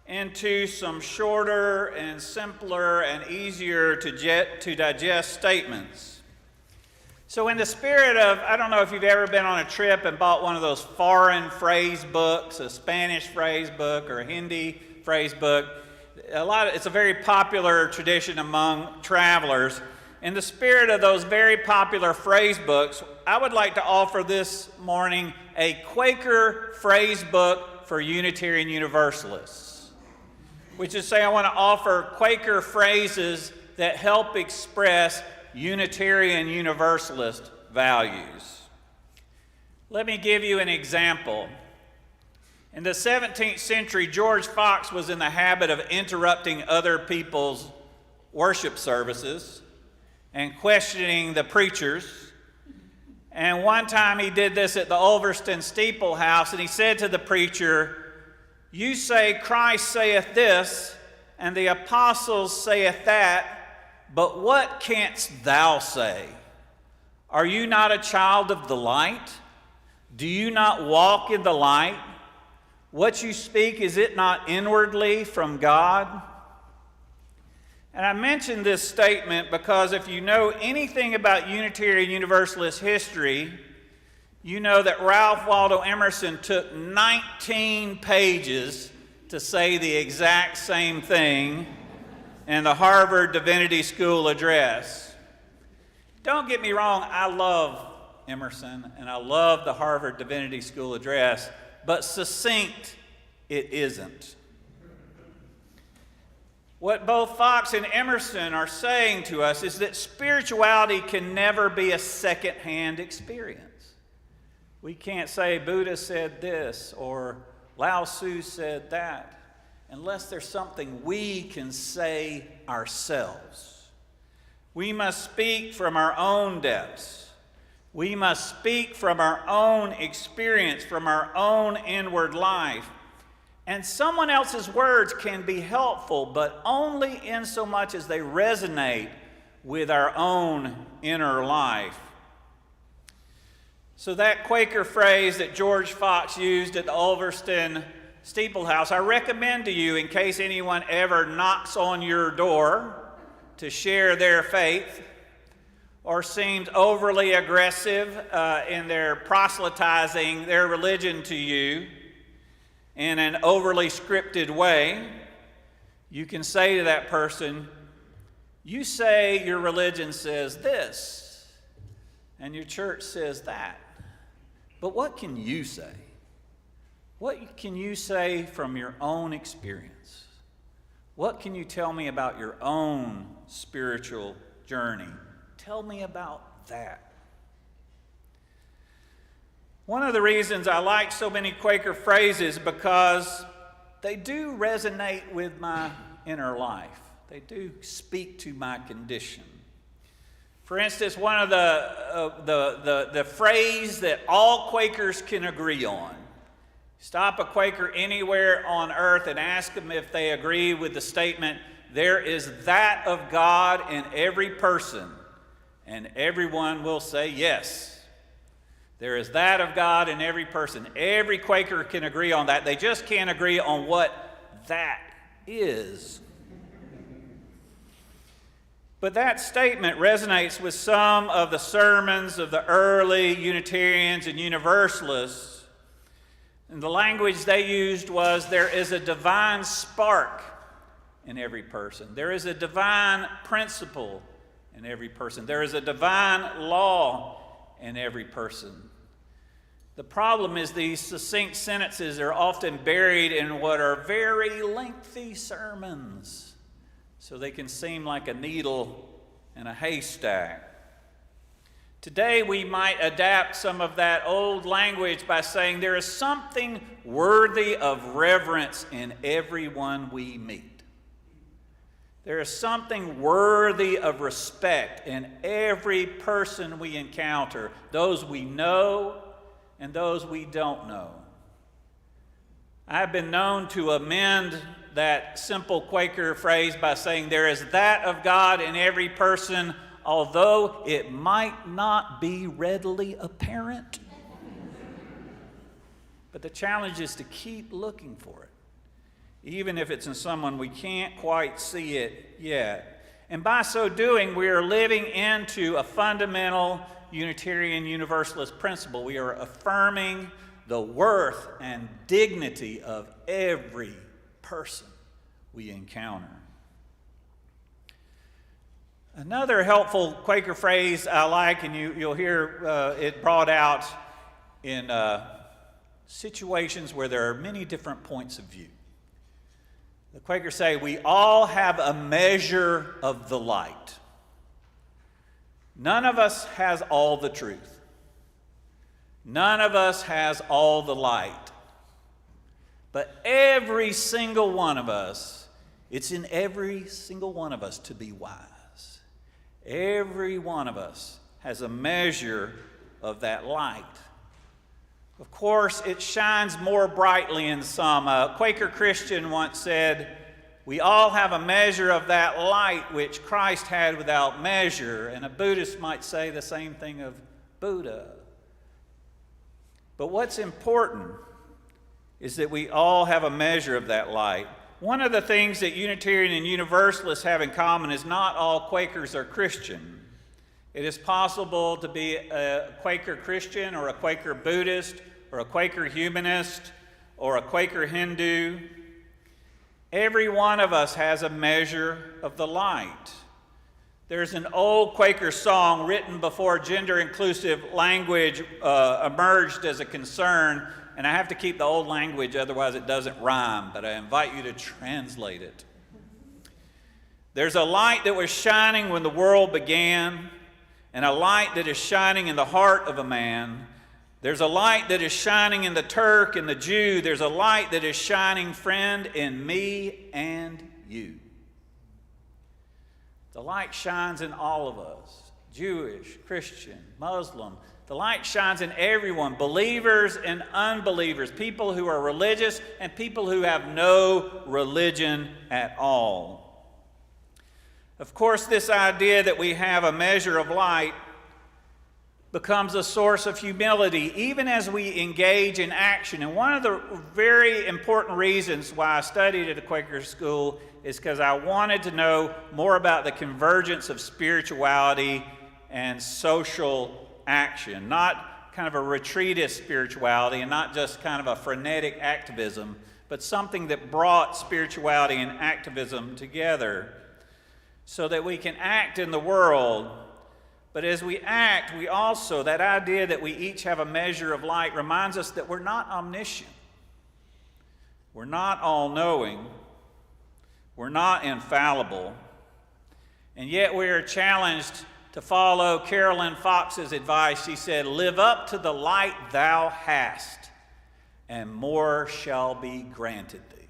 into some shorter and simpler and easier to digest statements. So in the spirit of, I don't know if you've ever been on a trip and bought one of those foreign phrase books, a Spanish phrase book or a Hindi phrase book. It's a very popular tradition among travelers. In the spirit of those very popular phrase books, I would like to offer this morning a Quaker phrase book for Unitarian Universalists, which is to say I want to offer Quaker phrases that help express Unitarian Universalist values. Let me give you an example. In the 17th century, George Fox was in the habit of interrupting other people's worship services and questioning the preachers. And one time he did this at the Ulverston Steeple House, and he said to the preacher, "You say Christ saith this, and the apostles saith that, but what canst thou say? Are you not a child of the light? Do you not walk in the light? What you speak, is it not inwardly from God?" And I mention this statement because if you know anything about Unitarian Universalist history, you know that Ralph Waldo Emerson took 19 pages to say the exact same thing in the Harvard Divinity School address. Don't get me wrong, I love Emerson and I love the Harvard Divinity School address, but succinct it isn't. What both Fox and Emerson are saying to us is that spirituality can never be a second-hand experience. We can't say Buddha said this or Lao Tzu said that unless there's something we can say ourselves. We must speak from our own depths. We must speak from our own experience, from our own inward life. And someone else's words can be helpful, but only in so much as they resonate with our own inner life. So that Quaker phrase that George Fox used at the Ulverston Steeple House, I recommend to you in case anyone ever knocks on your door to share their faith or seems overly aggressive in their proselytizing their religion to you in an overly scripted way. You can say to that person, "You say your religion says this, and your church says that, but what can you say? What can you say from your own experience? What can you tell me about your own spiritual journey? Tell me about that." One of the reasons I like so many Quaker phrases because they do resonate with my inner life. They do speak to my condition. For instance, one of the phrase that all Quakers can agree on. Stop a Quaker anywhere on earth and ask them if they agree with the statement, "There is that of God in every person," and everyone will say yes. There is that of God in every person. Every Quaker can agree on that. They just can't agree on what that is. But that statement resonates with some of the sermons of the early Unitarians and Universalists. And the language they used was, "There is a divine spark in every person. There is a divine principle in every person. There is a divine law in every person. The problem is these succinct sentences are often buried in what are very lengthy sermons, so they can seem like a needle in a haystack. Today we might adapt some of that old language by saying there is something worthy of reverence in everyone we meet. There is something worthy of respect in every person we encounter, those we know and those we don't know. I've been known to amend that simple Quaker phrase by saying there is that of God in every person, although it might not be readily apparent. But the challenge is to keep looking for it, even if it's in someone we can't quite see it yet. And by so doing, we are living into a fundamental Unitarian Universalist principle. We are affirming the worth and dignity of every person we encounter. Another helpful Quaker phrase I like, and you'll hear it brought out in situations where there are many different points of view. The Quakers say, we all have a measure of the light. None of us has all the truth. None of us has all the light. But every single one of us, it's in every single one of us to be wise. Every one of us has a measure of that light. Of course, it shines more brightly in some. A Quaker Christian once said, we all have a measure of that light which Christ had without measure. And a Buddhist might say the same thing of Buddha. But what's important is that we all have a measure of that light. One of the things that Unitarian and Universalists have in common is not all Quakers are Christian. It is possible to be a Quaker Christian or a Quaker Buddhist or a Quaker humanist or a Quaker Hindu. Every one of us has a measure of the light. There's an old Quaker song written before gender-inclusive language emerged as a concern, and I have to keep the old language, otherwise it doesn't rhyme, but I invite you to translate it. There's a light that was shining when the world began, and a light that is shining in the heart of a man. There's a light that is shining in the Turk and the Jew. There's a light that is shining, friend, in me and you. The light shines in all of us, Jewish, Christian, Muslim. The light shines in everyone, believers and unbelievers, people who are religious and people who have no religion at all. Of course, this idea that we have a measure of light becomes a source of humility, even as we engage in action. And one of the very important reasons why I studied at a Quaker school is because I wanted to know more about the convergence of spirituality and social action, not kind of a retreatist spirituality and not just kind of a frenetic activism, but something that brought spirituality and activism together so that we can act in the world. But as we act, we also, that idea that we each have a measure of light reminds us that we're not omniscient. We're not all-knowing. We're not infallible. And yet we are challenged to follow Carolyn Fox's advice. She said, live up to the light thou hast, and more shall be granted thee.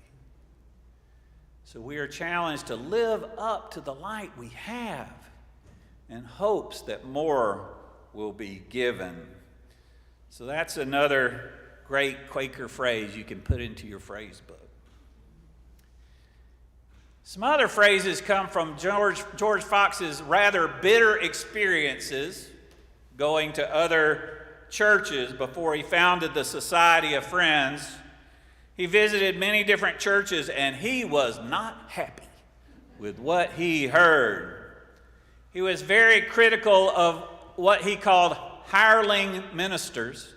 So we are challenged to live up to the light we have in hopes that more will be given. So that's another great Quaker phrase you can put into your phrase book. Some other phrases come from George Fox's rather bitter experiences going to other churches before he founded the Society of Friends. He visited many different churches, and he was not happy with what he heard. He was very critical of what he called hireling ministers.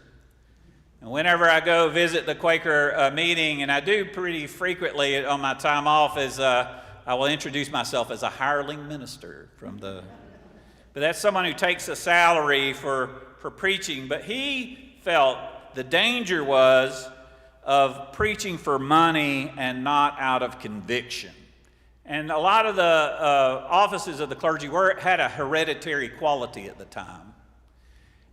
And whenever I go visit the Quaker meeting, and I do pretty frequently on my time off, is I will introduce myself as a hireling minister but that's someone who takes a salary for preaching. But he felt the danger was of preaching for money and not out of conviction. And a lot of the offices of the clergy had a hereditary quality at the time.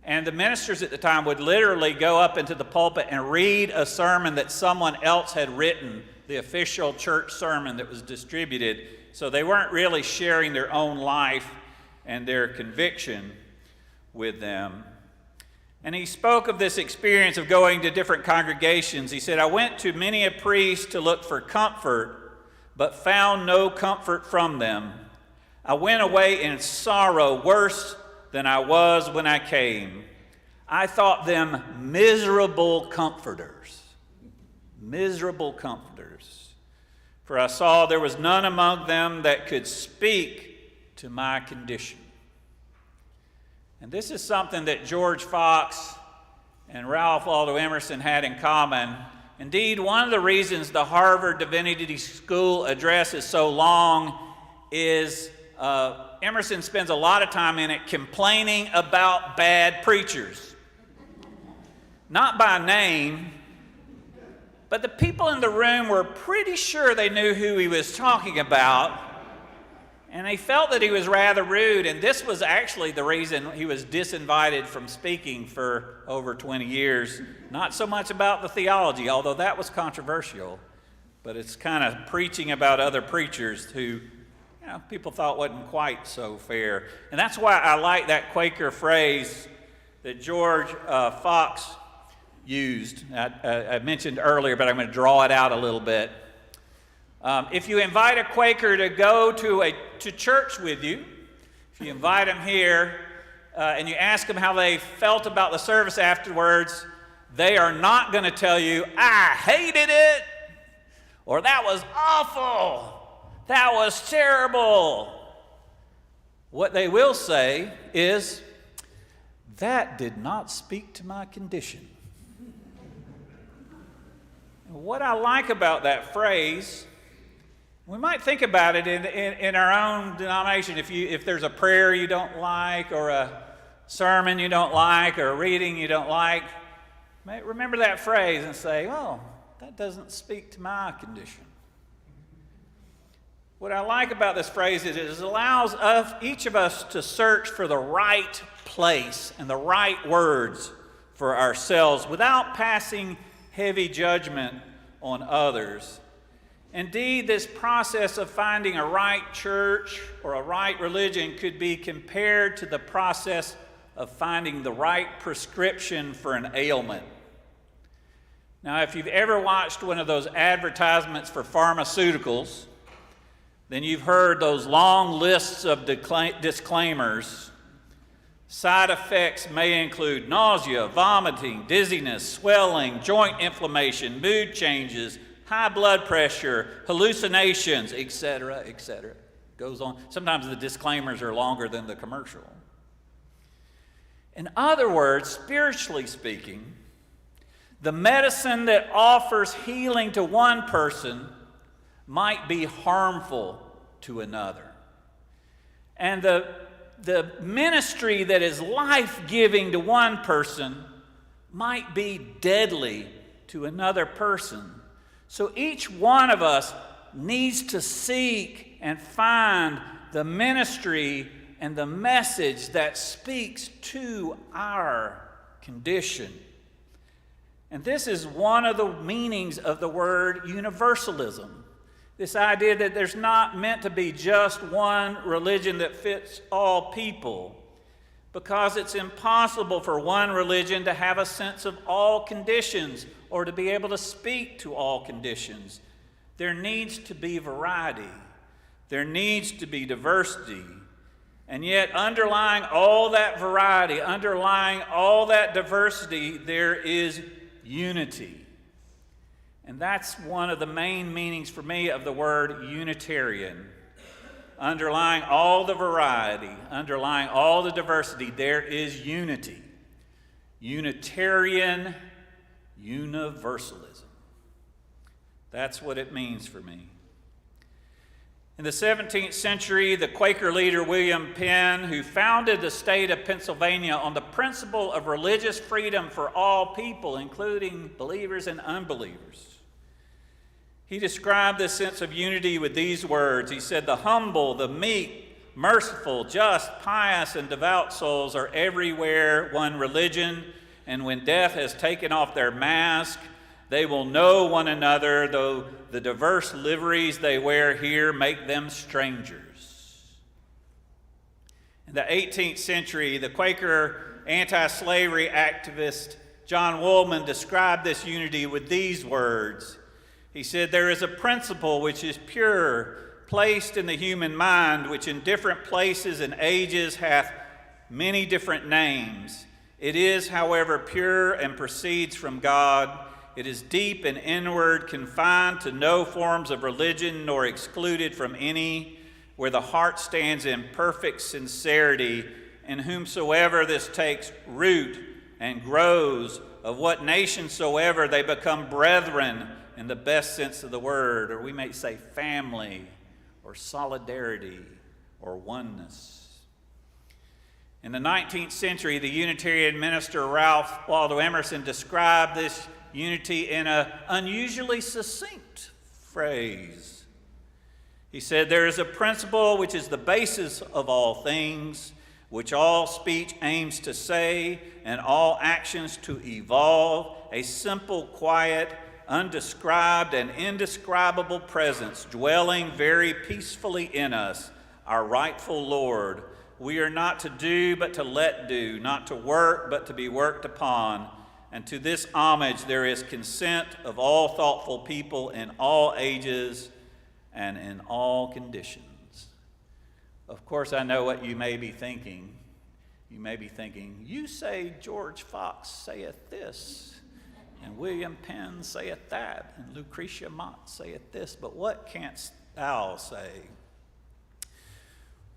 And the ministers at the time would literally go up into the pulpit and read a sermon that someone else had written, the official church sermon that was distributed. So they weren't really sharing their own life and their conviction with them. And he spoke of this experience of going to different congregations. He said, I went to many a priest to look for comfort, but found no comfort from them. I went away in sorrow, worse than I was when I came. I thought them miserable comforters. Miserable comforters. For I saw there was none among them that could speak to my condition. And this is something that George Fox and Ralph Waldo Emerson had in common. Indeed, one of the reasons the Harvard Divinity School address is so long is Emerson spends a lot of time in it complaining about bad preachers. Not by name, but the people in the room were pretty sure they knew who he was talking about, and they felt that he was rather rude, and this was actually the reason he was disinvited from speaking for over 20 years. Not so much about the theology, although that was controversial, but it's kind of preaching about other preachers who people thought wasn't quite so fair. And that's why I like that Quaker phrase that George Fox used. I mentioned earlier, but I'm going to draw it out a little bit. If you invite a Quaker to go to church with you, if you invite them here and you ask them how they felt about the service afterwards, they are not going to tell you, I hated it, or that was awful. That was terrible. What they will say is, that did not speak to my condition. What I like about that phrase, we might think about it in our own denomination. If there's a prayer you don't like, or a sermon you don't like, or a reading you don't like, remember that phrase and say, oh, that doesn't speak to my condition. What I like about this phrase is it allows each of us to search for the right place and the right words for ourselves without passing heavy judgment on others. Indeed, this process of finding a right church or a right religion could be compared to the process of finding the right prescription for an ailment. Now, if you've ever watched one of those advertisements for pharmaceuticals, then you've heard those long lists of disclaimers. Side effects may include nausea, vomiting, dizziness, swelling, joint inflammation, mood changes, high blood pressure, hallucinations, etc., etc. Goes on. Sometimes the disclaimers are longer than the commercial. In other words, spiritually speaking, the medicine that offers healing to one person might be harmful to another. And the ministry that is life-giving to one person might be deadly to another person. So each one of us needs to seek and find the ministry and the message that speaks to our condition. And this is one of the meanings of the word universalism. This idea that there's not meant to be just one religion that fits all people, because it's impossible for one religion to have a sense of all conditions or to be able to speak to all conditions. There needs to be variety. There needs to be diversity. And yet, underlying all that variety, underlying all that diversity, there is unity. And that's one of the main meanings for me of the word Unitarian. Underlying all the variety, underlying all the diversity, there is unity. Unitarian Universalism. That's what it means for me. In the 17th century, the Quaker leader William Penn, who founded the state of Pennsylvania on the principle of religious freedom for all people, including believers and unbelievers, he described this sense of unity with these words. He said, "The humble, the meek, merciful, just, pious, and devout souls are everywhere one religion, and when death has taken off their mask, they will know one another, though the diverse liveries they wear here make them strangers." In the 18th century, the Quaker anti-slavery activist John Woolman described this unity with these words. He said, "There is a principle which is pure, placed in the human mind, which in different places and ages hath many different names. It is, however, pure and proceeds from God. It is deep and inward, confined to no forms of religion, nor excluded from any, where the heart stands in perfect sincerity, in whomsoever this takes root and grows, of what nation soever they become brethren in the best sense of the word," or we may say family, or solidarity, or oneness. In the 19th century, the Unitarian minister Ralph Waldo Emerson described this unity in an unusually succinct phrase. He said, "There is a principle which is the basis of all things, which all speech aims to say, and all actions to evolve, a simple, quiet, undescribed, and indescribable presence dwelling very peacefully in us, our rightful Lord. We are not to do, but to let do, not to work, but to be worked upon. And to this homage there is consent of all thoughtful people in all ages and in all conditions." Of course, I know what you may be thinking. You may be thinking, "You say George Fox saith this, and William Penn saith that, and Lucretia Mott saith this, but what canst thou say?"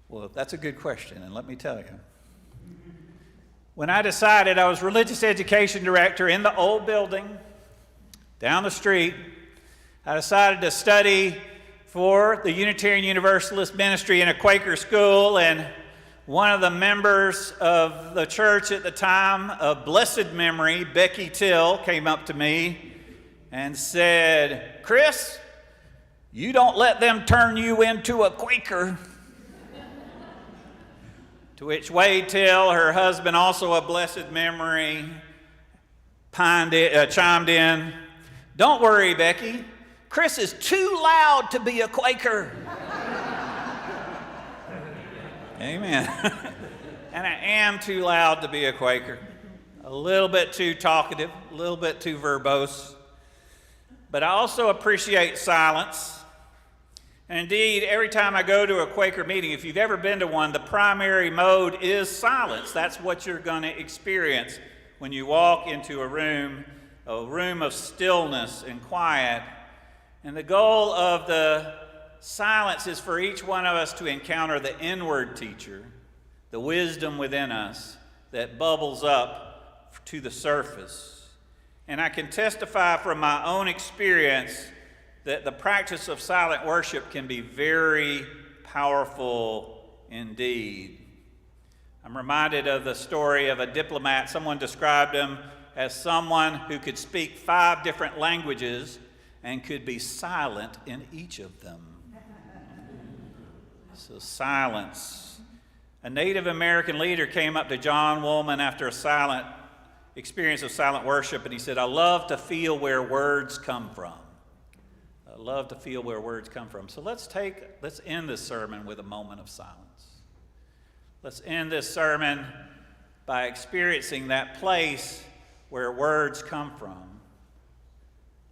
Well, that's a good question, and let me tell you. When I decided, I was religious education director in the old building down the street, I decided to study for the Unitarian Universalist ministry in a Quaker school, and one of the members of the church at the time, of blessed memory, Becky Till, came up to me and said, "Chris, you don't let them turn you into a Quaker." To which Wade Till, her husband, also a blessed memory, chimed in, "Don't worry, Becky. Chris is too loud to be a Quaker." Amen. And I am too loud to be a Quaker. A little bit too talkative, a little bit too verbose. But I also appreciate silence. And indeed, every time I go to a Quaker meeting, if you've ever been to one, the primary mode is silence. That's what you're going to experience when you walk into a room of stillness and quiet. And the goal of the silence is for each one of us to encounter the inward teacher, the wisdom within us that bubbles up to the surface. And I can testify from my own experience that the practice of silent worship can be very powerful indeed. I'm reminded of the story of a diplomat. Someone described him as someone who could speak 5 different languages and could be silent in each of them. So silence. A Native American leader came up to John Woolman after a experience of silent worship, and he said, "I love to feel where words come from. I love to feel where words come from." So let's end this sermon with a moment of silence. Let's end this sermon by experiencing that place where words come from.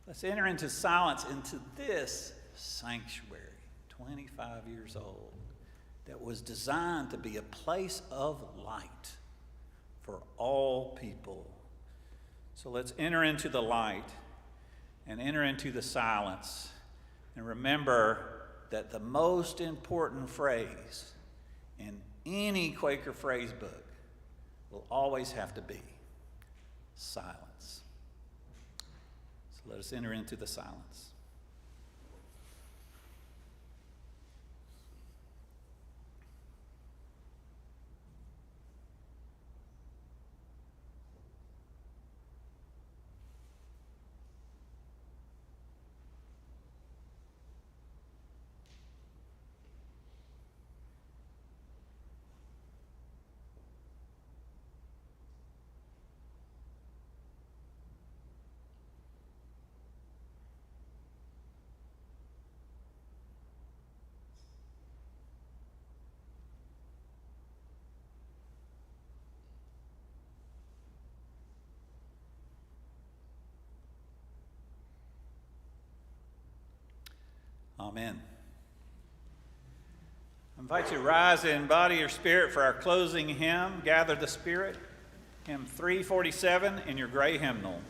Let's enter into silence into this sanctuary, 25 years old, that was designed to be a place of light for all people. So let's enter into the light and enter into the silence. And remember that the most important phrase in any Quaker phrase book will always have to be silence. So let us enter into the silence. Amen. I invite you to rise in body or spirit for our closing hymn, Gather the Spirit, hymn 347 in your gray hymnal.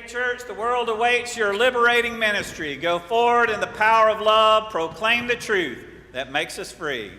Church, the world awaits your liberating ministry. Go forward in the power of love, proclaim the truth that makes us free.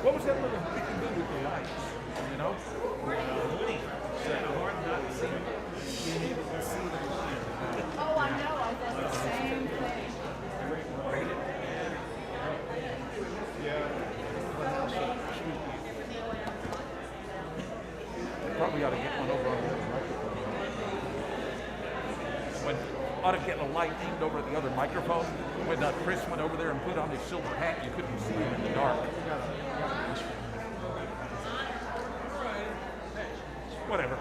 What was that little we can do with the lights? You know?
Oh, I know. I did the same thing.
Probably ought to get one over on the other microphone. Ought to get a light aimed over the other microphone. When Chris went over there and put on his silver hat, you couldn't see him in the dark. Whatever.